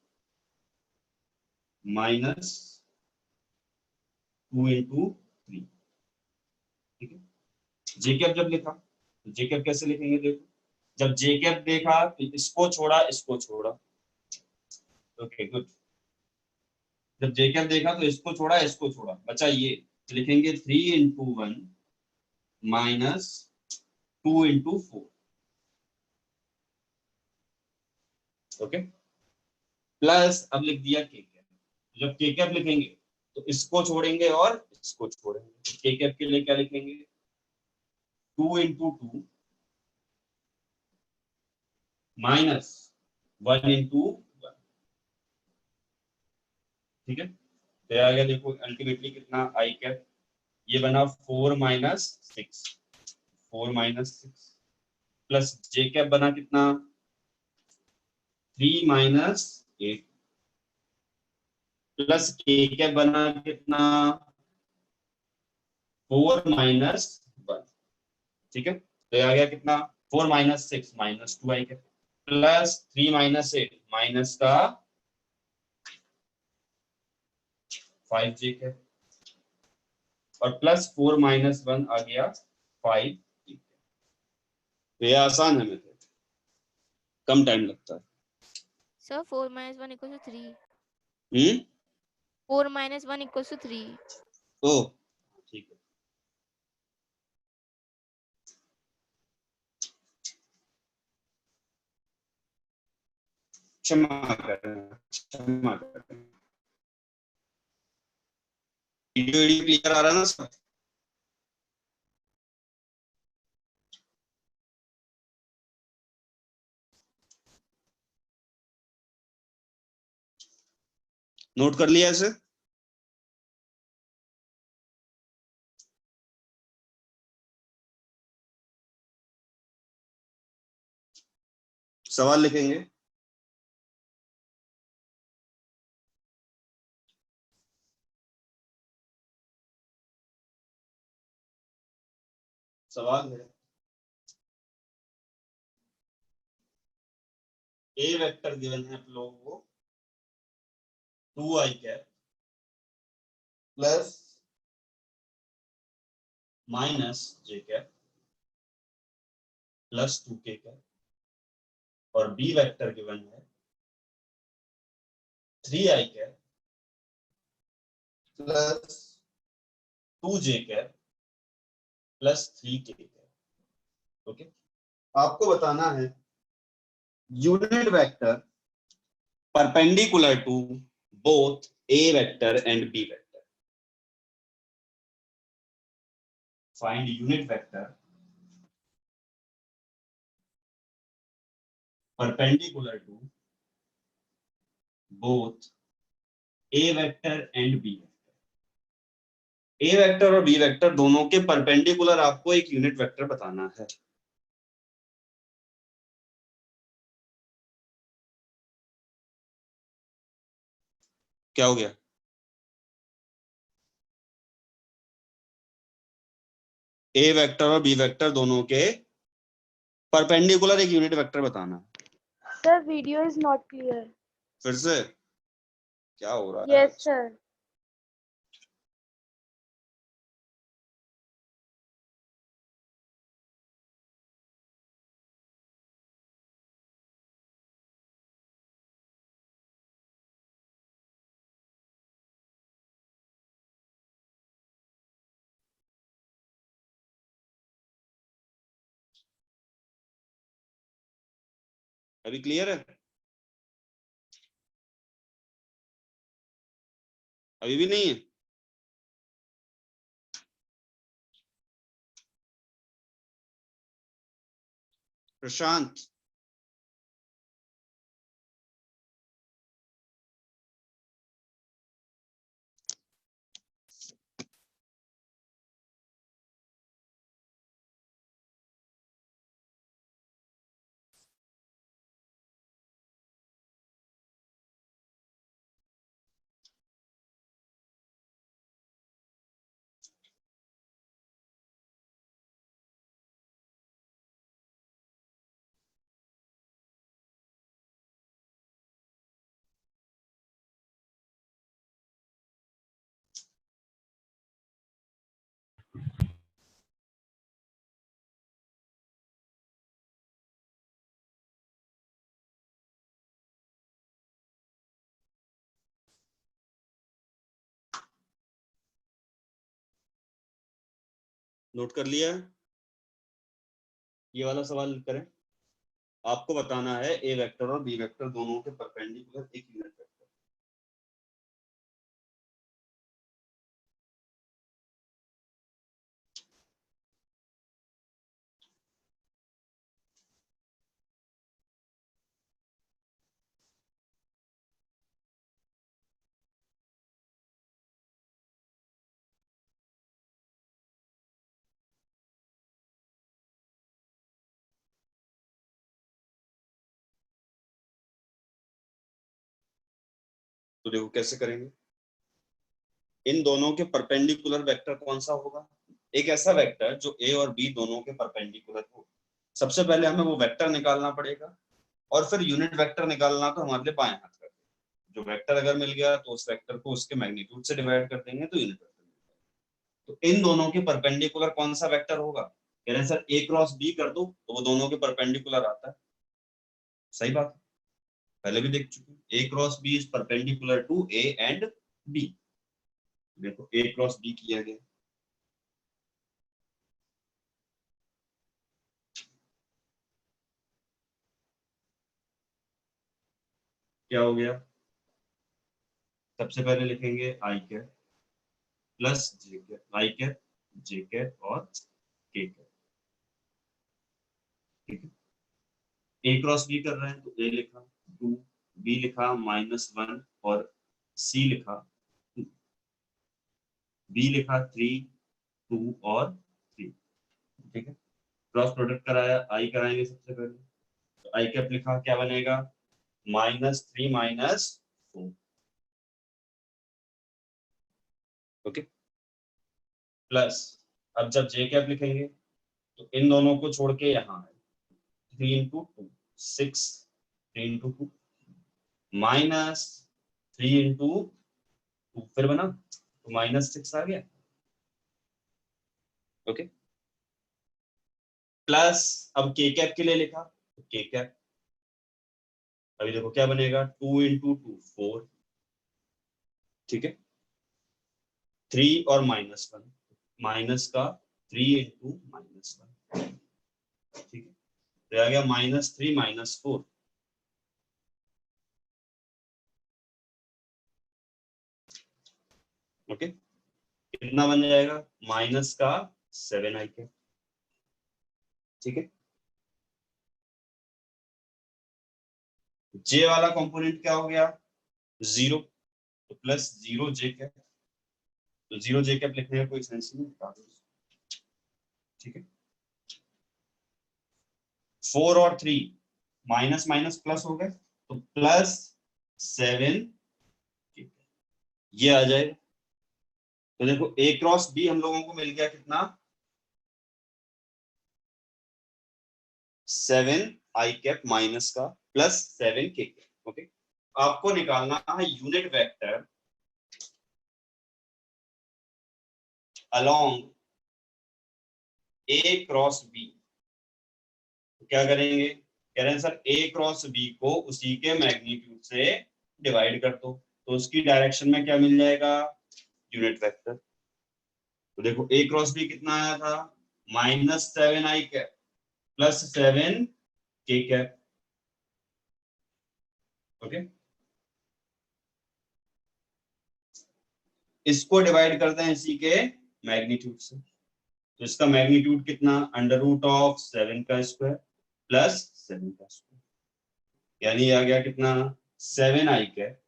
माइनस 2 into 3, ठीक है। जे कैप जब लिखा तो जे कैप कैसे लिखेंगे, देखो जब जे कैप देखा तो इसको छोड़ा, इसको छोड़ा, ओके गुड। जब जे कैप देखा तो इसको छोड़ा, इसको छोड़ा, बचा ये, तो लिखेंगे 3 into 1 minus 2 into 4, okay. Plus अब लिख दिया के कैप, जब के कैप लिखेंगे तो इसको छोड़ेंगे और इसको छोड़ेंगे, के कैप के लिए क्या लिखेंगे, 2 into 2 माइनस 1 into 1, ठीक है। तो आ गया, देखो अल्टीमेटली कितना आई कैप, ये बना 4 minus 6, 4 minus 6 plus j cap बना कितना 3 माइनस 8 प्लस के कैप बना कितना 4 माइनस 1, ठीक है। तो ये आ गया कितना 4 माइनस 6 माइनस 2 आई कैप प्लस 3 माइनस 8 माइनस का 5 जे कैप और प्लस 4 माइनस 1 आ गया 5। तो ये आसान है मेथड, कम टाइम लगता है। Sir 4 minus 1 equals to 3. 4 4 minus 1 equals to 3. तो ठीक है। क्षमा करें, वीडियो क्लियर आ रहा है ना सब? नोट कर लिया इसे? सवाल लिखेंगे? सवाल है ए वेक्टर गिवन है आप लोगों को 2i कैप प्लस माइनस जे कैप प्लस 2k कैप और बी वेक्टर गिवन है 3i cap plus 2j cap plus 3k cap. Okay, आपको बताना है unit vector perpendicular to both A vector and B vector. Find unit vector perpendicular to both a vector and b vector। a vector और b वेक्टर दोनों के परपेंडिकुलर आपको एक यूनिट वेक्टर बताना है। क्या हो गया? ए वेक्टर और बी वेक्टर दोनों के परपेंडिकुलर एक यूनिट वेक्टर बताना है। Sir, video is not clear. फिर से क्या हो रहा है? Yes, sir. अभी क्लियर है? अभी भी नहीं है? प्रशांत, नोट कर लिया? ये वाला सवाल करें। आपको बताना है ए वेक्टर और बी वेक्टर दोनों के परपेंडिकुलर एक यूनिट वेक्टर। तो देखो कैसे करेंगे, इन दोनों के परपेंडिकुलर वेक्टर कौन सा होगा, एक ऐसा वेक्टर जो ए और बी दोनों के परपेंडिकुलर हो। सबसे पहले हमें वो वेक्टर निकालना पड़ेगा और फिर यूनिट वेक्टर निकालना तो हमारे लिए बाएं हाथ का। जो वेक्टर अगर मिल गया तो उस वेक्टर को उसके मैग्नीट्यूड से डिवाइड कर देंगे तो यूनिट वेक्टर मिल जाएगा। तो इन दोनों के परपेंडिकुलर कौन सा वेक्टर होगा, कह रहे हैं सर ए क्रॉस बी कर दो तो वो दोनों के परपेंडिकुलर आता है। सही बात है, पहले भी देख चुके हैं, A cross B is perpendicular to A and B. देखो ए क्रॉस बी किया गया, क्या हो गया, सबसे पहले लिखेंगे आई कैप प्लस जे कैप, आई कैप जे कैप और के कैप। ठीक है, ए क्रॉस बी कर रहे हैं तो ए लिखा 2, बी लिखा -1 और सी लिखा 2, बी लिखा 3, 2 और 3। ठीक है, क्रॉस प्रोडक्ट कराया, आई कराएंगे सबसे पहले, तो आई कैप लिखा क्या बनेगा -3 -4। ओके, प्लस अब जब जे कैप लिखेंगे तो इन दोनों को छोड़ के यहाँ है 3 × 2 6, 3 × 2 माइनस 3 × 2 फिर बना तो -6 आ गया। ओके, प्लस अब के कैप के लिए लिखा तो के कैप, अभी देखो क्या बनेगा 2 × 2 4। ठीक है, 3 और -1, माइनस का 3 × -1। ठीक है, तो आ गया -3 -4। ओके, कितना बन जाएगा माइनस का 7 आई कैप। ठीक है, जे वाला कंपोनेंट क्या हो गया 0, तो प्लस 0 जे कैप, तो 0 जे कैप लिखने का कोई सेंस नहीं है। ठीक है, 4 और 3 माइनस माइनस प्लस हो गए तो +7 ये आ जाएगा। तो देखो ए क्रॉस बी हम लोगों को मिल गया कितना 7 आई कैप माइनस का +7 के कैप। ओके, आपको निकालना है यूनिट वेक्टर अलोंग ए क्रॉस बी। तो क्या करेंगे, कह रहे हैं सर ए क्रॉस बी को उसी के मैग्नीट्यूड से डिवाइड कर दो तो उसकी डायरेक्शन में क्या मिल जाएगा यूनिट वेक्टर। तो देखो ए क्रॉस बी कितना आया था -7 आई कैप +7 के कैप। ओके, इसको डिवाइड करते हैं इसी के मैग्नीट्यूड से, तो इसका मैग्नीट्यूड कितना √7 का स्क्वायर +7 का स्क्वायर, यानी आ गया कितना 7 आई कैप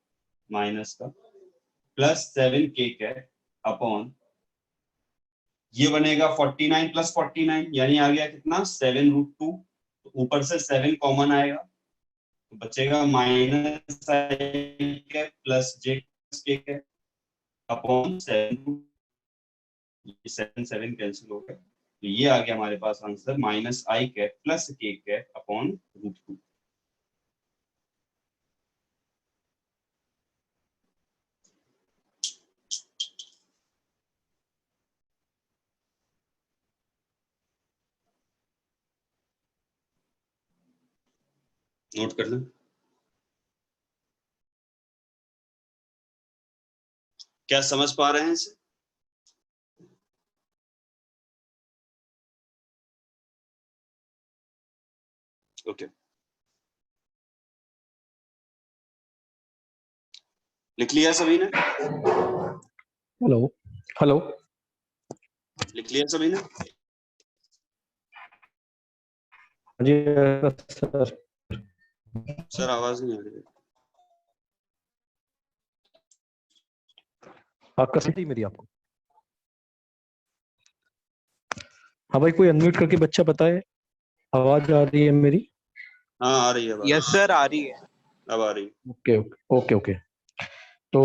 माइनस का +7 के कैप अपॉन ये बनेगा 49 + 49, यानी आ गया कितना 7√2। तो ऊपर से 7 कॉमन आएगा तो बचेगा -i cap plus j k cap upon 7, 7 cancel हो गया, तो ये आ गया हमारे पास answer -i cap plus k cap upon √2। Note कर लें, क्या समझ पा रहे हैं इसे? ओके, लिख लिया सभी ने? हेलो हेलो, लिख लिया सभी ने? जी सर। सर आवाज नहीं आ रही है। आपका सही मेरी आपको। हाँ भाई, कोई अनम्यूट करके बच्चा बताए, आवाज आ रही है मेरी? हाँ आ रही है आवाज। यस सर, आ रही है। अब आ रही है। Okay okay okay okay. तो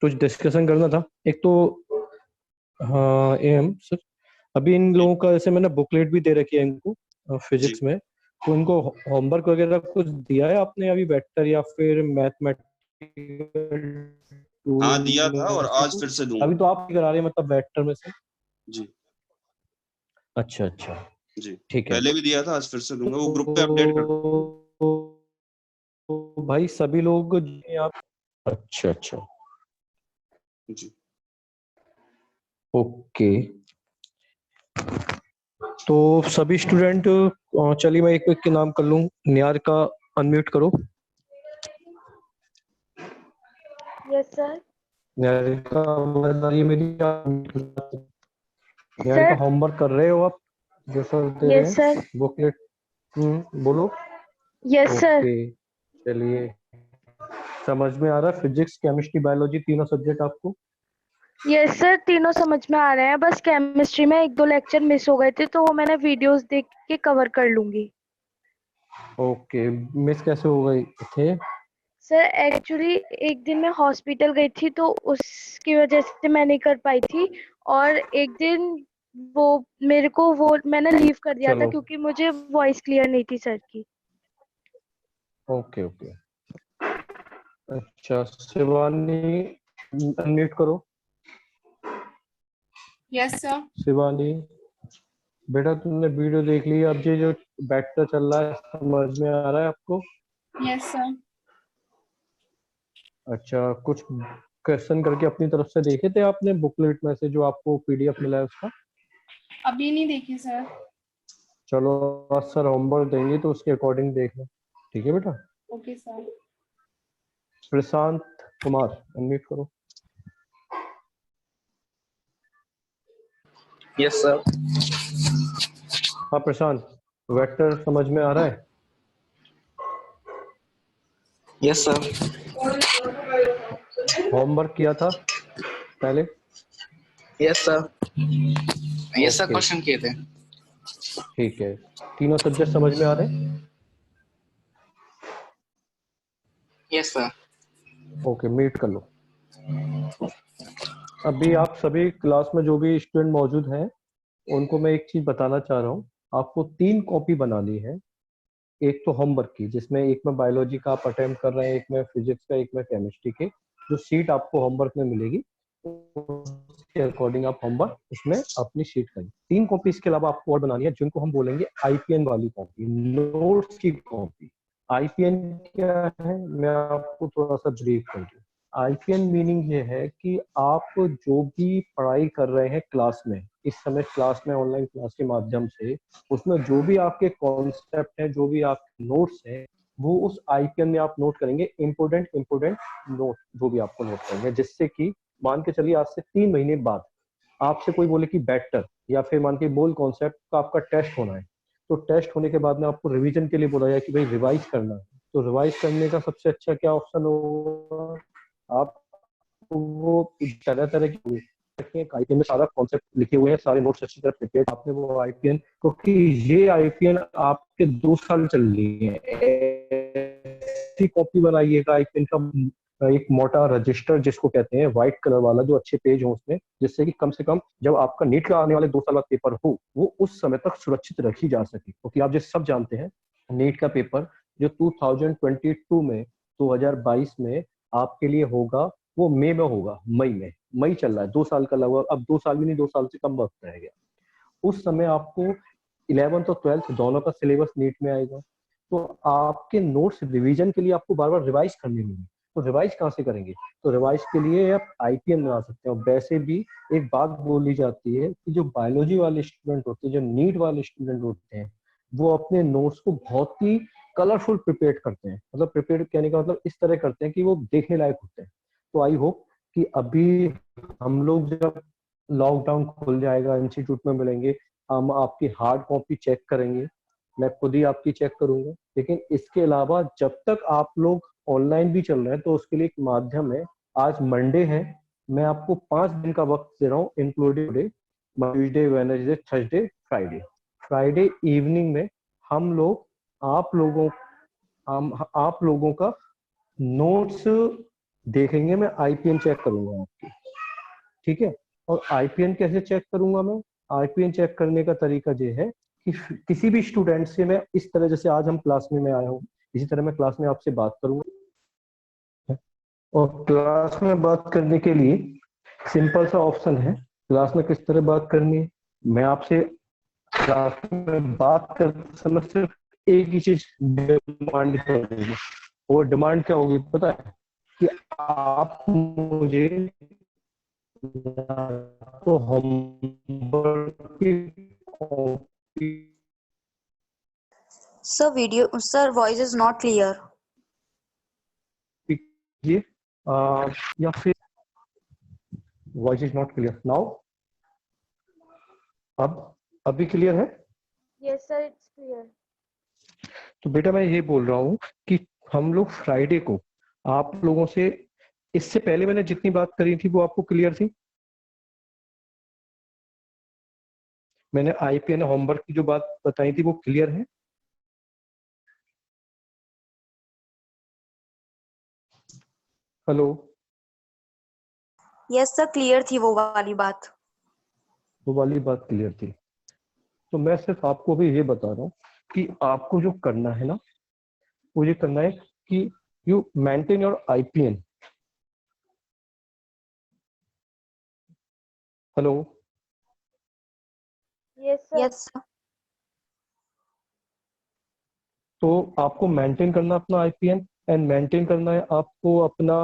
कुछ डिस्कशन करना था। एक तो हाँ एम सर, अभी इन लोगों का जैसे मैंने बुकलेट भी दे रखी है इनको फिजिक्स में, तो इनको होमवर्क वगैरह कुछ दिया है आपने अभी वेक्टर या फिर मैथमेटिकल हाँ दिया था में और से आज कुछ? फिर से दूंगा। अभी तो आप ही करा रहे हैं मतलब वेक्टर में से? जी अच्छा अच्छा जी, ठीक है। पहले भी दिया था, आज फिर से दूंगा, वो ग्रुप पे अपडेट कर। तो भाई सभी लोग आप अच्छा अच्छा जी ओके, तो सभी स्टूडेंट चलिए मैं एक एक के नाम कर लूं। निहारिका अनम्यूट करो। Yes sir. निहारिका आवाज आ रही है मेरी? निहारिका सर होमवर्क कर रहे हो आप जो सर दे रहे यस हैं सर। बुकलेट? बोलो। Yes sir. ओके चलिए, समझ में आ रहा है फिजिक्स केमिस्ट्री बायोलॉजी तीनों सब्जेक्ट आपको? यस सर, तीनों समझ में आ रहे हैं, बस केमिस्ट्री में एक दो लेक्चर मिस हो गए थे तो वो मैंने वीडियोस देख के कवर कर लूंगी। ओके, मिस कैसे हो गई थे? सर एक्चुअली एक दिन मैं हॉस्पिटल गई थी तो उसकी वजह से मैं नहीं कर पाई थी, और एक दिन वो मेरे को वो मैंने लीव कर दिया था चलो क्योंकि मुझे वॉइस क्लियर नहीं थी सर की। Okay okay. अच्छा शिवानी अनम्यूट करो। Yes sir. शिवानी बेटा तुमने वीडियो देख ली, अब ये जो बैटर चल रहा है समझ में आ रहा है आपको? Yes sir. अच्छा, कुछ क्वेश्चन करके अपनी तरफ से देखे थे आपने बुकलेट में से जो आपको पीडीएफ मिला है उसका? अभी नहीं देखी सर। चलो आज सर होमवर्क देंगे तो उसके अकॉर्डिंग देख लो, ठीक है बेटा? Okay sir. Prashant Kumar unmute करो। Yes sir. हाँ प्रशांत, वेक्टर समझ में आ रहा है? Yes sir. होमवर्क किया था पहले? Yes sir. Yes sir, okay question किए थे। ठीक है, तीनों सब्जेक्ट समझ में आ रहे हैं? Yes sir. ओके म्यूट कर लो। अभी आप सभी क्लास में जो भी स्टूडेंट मौजूद हैं उनको मैं एक चीज बताना चाह रहा हूँ। आपको 3 कॉपी बनानी है। एक तो होमवर्क की जिसमें एक में बायोलॉजी का आप अटेम्प्ट कर रहे हैं, एक में फिजिक्स का, एक में केमिस्ट्री के। जो सीट आपको होमवर्क में मिलेगी उसके अकॉर्डिंग आप होमवर्क उसमें अपनी शीट करें। 3 कॉपी इसके अलावा आपको और बनानी है जिनको हम बोलेंगे आईपीएन वाली कॉपी, नोट्स की कॉपी। आईपीएन क्या है मैं आपको थोड़ा सा ब्रीफ कर दूं। आईपीएन मीनिंग ये है कि आप जो भी पढ़ाई कर रहे हैं क्लास में, इस समय क्लास में ऑनलाइन क्लास के माध्यम से, उसमें जो भी आपके कॉन्सेप्ट है, जो भी आपके नोट्स है, वो उस आईपीएन में आप नोट करेंगे। इंपोर्टेंट नोट जो भी आपको नोट करेंगे, जिससे कि मान के चलिए आज से 3 महीने बाद आपसे कोई बोले कि बैटर या फिर मान के बोल कॉन्सेप्ट का आपका टेस्ट होना है, तो टेस्ट होने के बाद में आपको रिवीजन के लिए बोला जाए कि भाई रिवाइज करना है, तो रिवाइज करने का सबसे अच्छा क्या ऑप्शन होगा? आप वो तरह तरह की आईपीएन में सारा कॉन्सेप्ट लिखे हुए हैं, सारे नोट्स अच्छी तरह प्रिपेयर आपने वो आईपीएन, क्योंकि ये आईपीएन आपके 2 साल चल रही है। ऐसी कॉपी बनाइएगा आईपीएन का, एक मोटा रजिस्टर जिसको कहते हैं, व्हाइट कलर वाला, जो अच्छे पेज हो उसमें, जिससे कि कम से कम जब आपका नीट का आने वाले 2 साल का पेपर हो वो उस समय तक सुरक्षित रखी जा सके। क्योंकि आप जैसे सब जानते हैं नीट का पेपर जो 2022 में 2022 में आपके लिए होगा वो मई में होगा। मई चल रहा है, 2 साल का लगभग, अब 2 साल भी नहीं, 2 साल से कम वक्त रह गया। उस समय आपको 11th और 12th दोनों का सिलेबस नीट में आएगा, तो आपके नोट्स रिवीजन के लिए आपको बार बार रिवाइज करनी होगी। तो रिवाइज कहाँ से करेंगे? तो रिवाइज के लिए आप आईपीएन बना सकते हैं। और वैसे भी एक बात बोली जाती है कि जो बायोलॉजी वाले स्टूडेंट होते हैं, जो नीट वाले स्टूडेंट होते हैं, वो अपने नोट्स को बहुत ही कलरफुल प्रिपेयर करते हैं। मतलब प्रिपेयर कहने का मतलब इस तरह करते हैं कि वो देखने लायक होते हैं। तो आई होप कि अभी हम लोग जब लॉकडाउन खुल जाएगा, इंस्टीट्यूट में मिलेंगे, हम आपकी हार्ड कॉपी चेक करेंगे, मैं खुद ही आपकी चेक करूंगा। लेकिन इसके अलावा जब तक आप लोग ऑनलाइन भी चल रहे हैं तो उसके लिए एक माध्यम है। आज मंडे है, मैं आपको 5 दिन का वक्त दे रहा हूँ, including day, Tuesday, Wednesday, Thursday, Friday. Friday evening में हम लोग आप लोगों का नोट्स देखेंगे, मैं आईपीएन चेक करूंगा आपकी, ठीक है। और आईपीएन कैसे चेक करूंगा मैं? आईपीएन चेक करने का तरीका ये है कि किसी भी स्टूडेंट से मैं इस तरह, जैसे आज हम क्लास में मैं आया हूँ, इसी तरह मैं क्लास में आपसे बात करूंगा। और क्लास में बात करने के लिए सिंपल सा ऑप्शन है, क्लास में किस तरह बात करनी है। मैं आपसे क्लास में बात करते समय सिर्फ एक ही चीज डिमांड करूंगी, वो डिमांड क्या होगी पता है? कि आप मुझे तो होमवर्क की copy Sir, voice is not clear. कीजिए, या फिर voice is not clear now. अब अभी क्लियर है? Yes sir, it's clear. तो बेटा मैं ये बोल रहा हूँ कि हम लोग फ्राइडे को आप लोगों से, इससे पहले मैंने जितनी बात करी थी वो आपको क्लियर थी? मैंने आईपीएन होमवर्क की जो बात बताई थी वो क्लियर है? हेलो? Yes sir, clear थी वो वाली बात। वो वाली बात क्लियर थी। तो मैं सिर्फ आपको भी ये बता रहा हूँ कि आपको जो करना है ना, वो ये करना है कि you maintain your IPN. Hello? Yes sir. Yes sir. तो आपको मेंटेन करना अपना आईपीएन, एंड मेंटेन करना है आपको अपना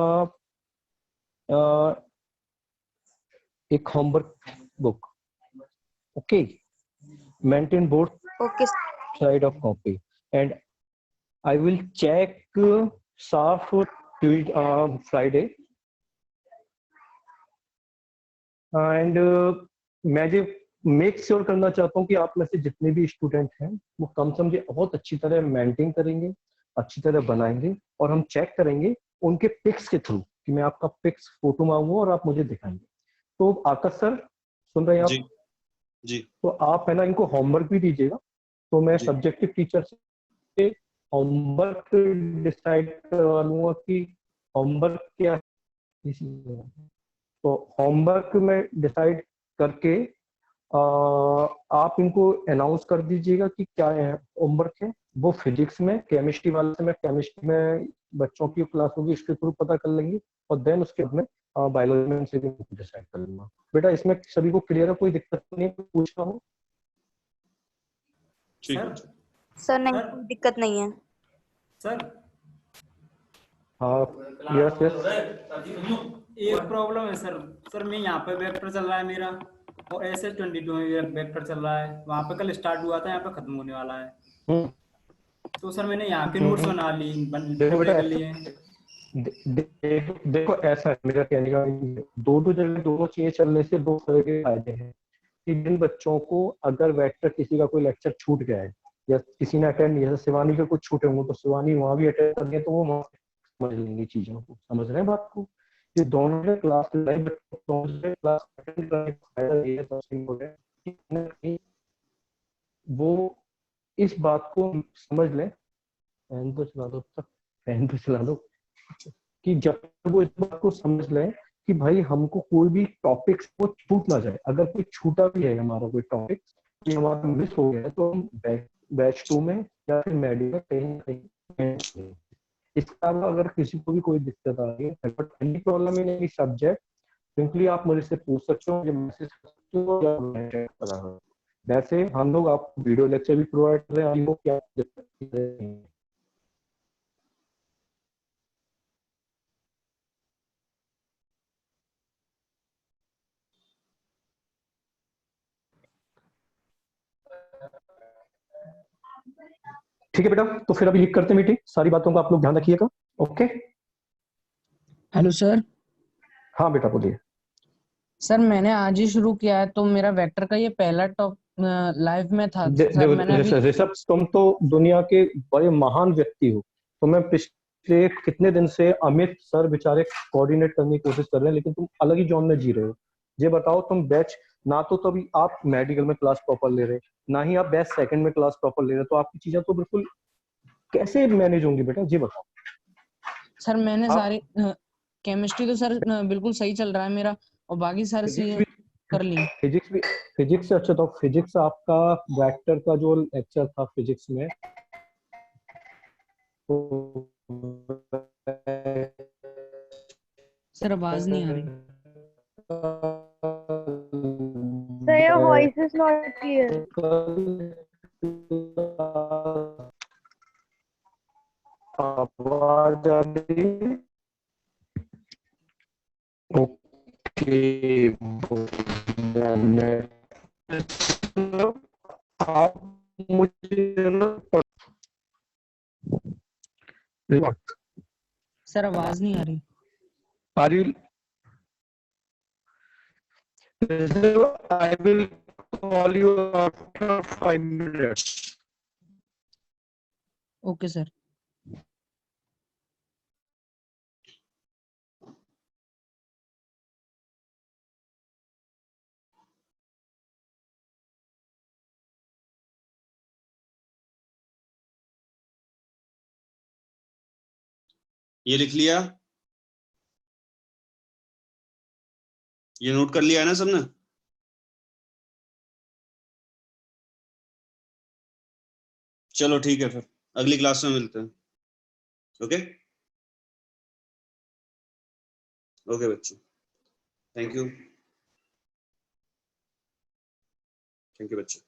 एक homework book. Okay, maintain both Okay. side of copy, and I will check साफ Friday, and मैं जो मेक श्योर करना चाहता हूँ कि आप में से जितने भी स्टूडेंट हैं वो कम से कम ये बहुत अच्छी तरह मेंटेन करेंगे, अच्छी तरह बनाएंगे, और हम चेक करेंगे उनके पिक्स के थ्रू कि मैं आपका पिक्स फोटो मांगूंगा और आप मुझे दिखाएंगे। तो आकाश सर सुन रहे हैं जी आप? जी तो आप है ना इनको होमवर्क भी दीजिएगा। तो मैं जी। सब्जेक्टिव टीचर से होमवर्क डिसाइड करवा लूंगा कि होमवर्क क्या है। तो होमवर्क में डिसाइड करके आप इनको अनाउंस कर दीजिएगा कि क्या होमवर्क है। वो फिजिक्स में, केमिस्ट्री वाले से मैं केमिस्ट्री में बच्चों की क्लास होगी इसके थ्रू पता कर लेंगे, और देन उसके बाद में बायोलॉजी में से भी डिसाइड कर लूंगा। बेटा इसमें सभी को क्लियर है? कोई दिक्कत नहीं है? पूछना हो? ठीक है। सर सर नहीं, सर कोई दिक्कत नहीं है। सर हाँ, यस यस। एक प्रॉब्लम है सर। सर मैं यहाँ पे वेक्टर चल रहा है मेरा, और SS22 में वेक्टर चल रहा है। वहाँ पे कल स्टार्ट हुआ था, यहाँ पे खत्म होने वाला है। तो सर मैंने यहाँ के नोट्स बना ली देखो पूरे बेटा के लिए। देखो ऐसा है, मेरा कहने का दो जगह दोनों चीजें चलने से दो तरह के फायदे हैं कि जिन बच्चों को अगर वेक्टर किसी का कोई लेक्चर छूट गया है या किसी ने अटेंड, जैसे शिवानी के कुछ छूटे होंगे तो शिवानी वहां भी अटेंड कर रही है, तो वो वहां समझ लेंगे चीजों को। समझ रहे हैं बात को? ये दोनों क्लास लाइव क्लास अटेंड करने का फायदा ये है सबसे इम्पोर्टेंट कि कहीं ना कहीं वो इस बात को समझ लें। फैन तो चला दो, तक फैन तो चला दो, कि जब वो इस बात को समझ लें कि भाई हमको कोई भी टॉपिक्स को छूट ना जाए। अगर कोई छूटा भी है हमारा कोई टॉपिक, ये हमारा मिस हो गया है, तो हम बैच 2 में या फिर मेडिकल कहीं ना कहीं। इसके अलावा अगर किसी को भी कोई दिक्कत आ रही है, but any problem in any subject, simply आप मुझे से पूछ सकते हो, मुझे मैसेज कर सकते हो या मैं चेक कर रहा हूं। वैसे हम लोग आपको वीडियो लेक्चर भी प्रोवाइड कर रहे हैं, आपको क्या दिक्कत है? ठीक है बेटा, तो फिर अभी करते हैं मीटिंग। सारी बातों का आप लोग ध्यान रखिएगा। ओके? Hello sir. हाँ बेटा बोलिए। सर मैंने आज ही शुरू किया है, तो मेरा वेक्टर का ये पहला टॉप लाइव में था सर। मैंने अभी ऋषभ, तुम तो दुनिया के बड़े महान व्यक्ति हो। तो मैं पिछले कितने दिन से अमित सर बेचारे कोऑर्डिनेट करने की कोशिश कर रहे हैं, लेकिन तुम अलग ही जोन में जी रहे हो। ये बताओ, तुम बैच ना तो तभी आप मेडिकल में क्लास प्रॉपर ले रहे, ना ही आप बैच सेकंड में क्लास प्रॉपर ले रहे, तो आपकी चीजें तो बिल्कुल कैसे मैनेज होंगी बेटा, ये बताओ। सर मैंने आप- सारी केमिस्ट्री तो सर बिल्कुल सही चल रहा है मेरा, और बाकी सारे फिजिक्स से भी कर ली। फिजिक्स से अच्छा। तो फिजिक्स आपका वेक्टर का जो लेक्चर था फिजिक्स में, तो सर आवाज नहीं आ रही। Sir, your voice is not clear. आवाज आ रही है? ओके, आप मुझे ना सर आवाज नहीं आ रही। Are you? I will call you after 5 minutes. Okay sir. ये लिख लिया, ये नोट कर लिया है ना सबने? चलो ठीक है, फिर अगली क्लास में मिलते हैं। ओके ओके बच्चों, थैंक यू बच्चों।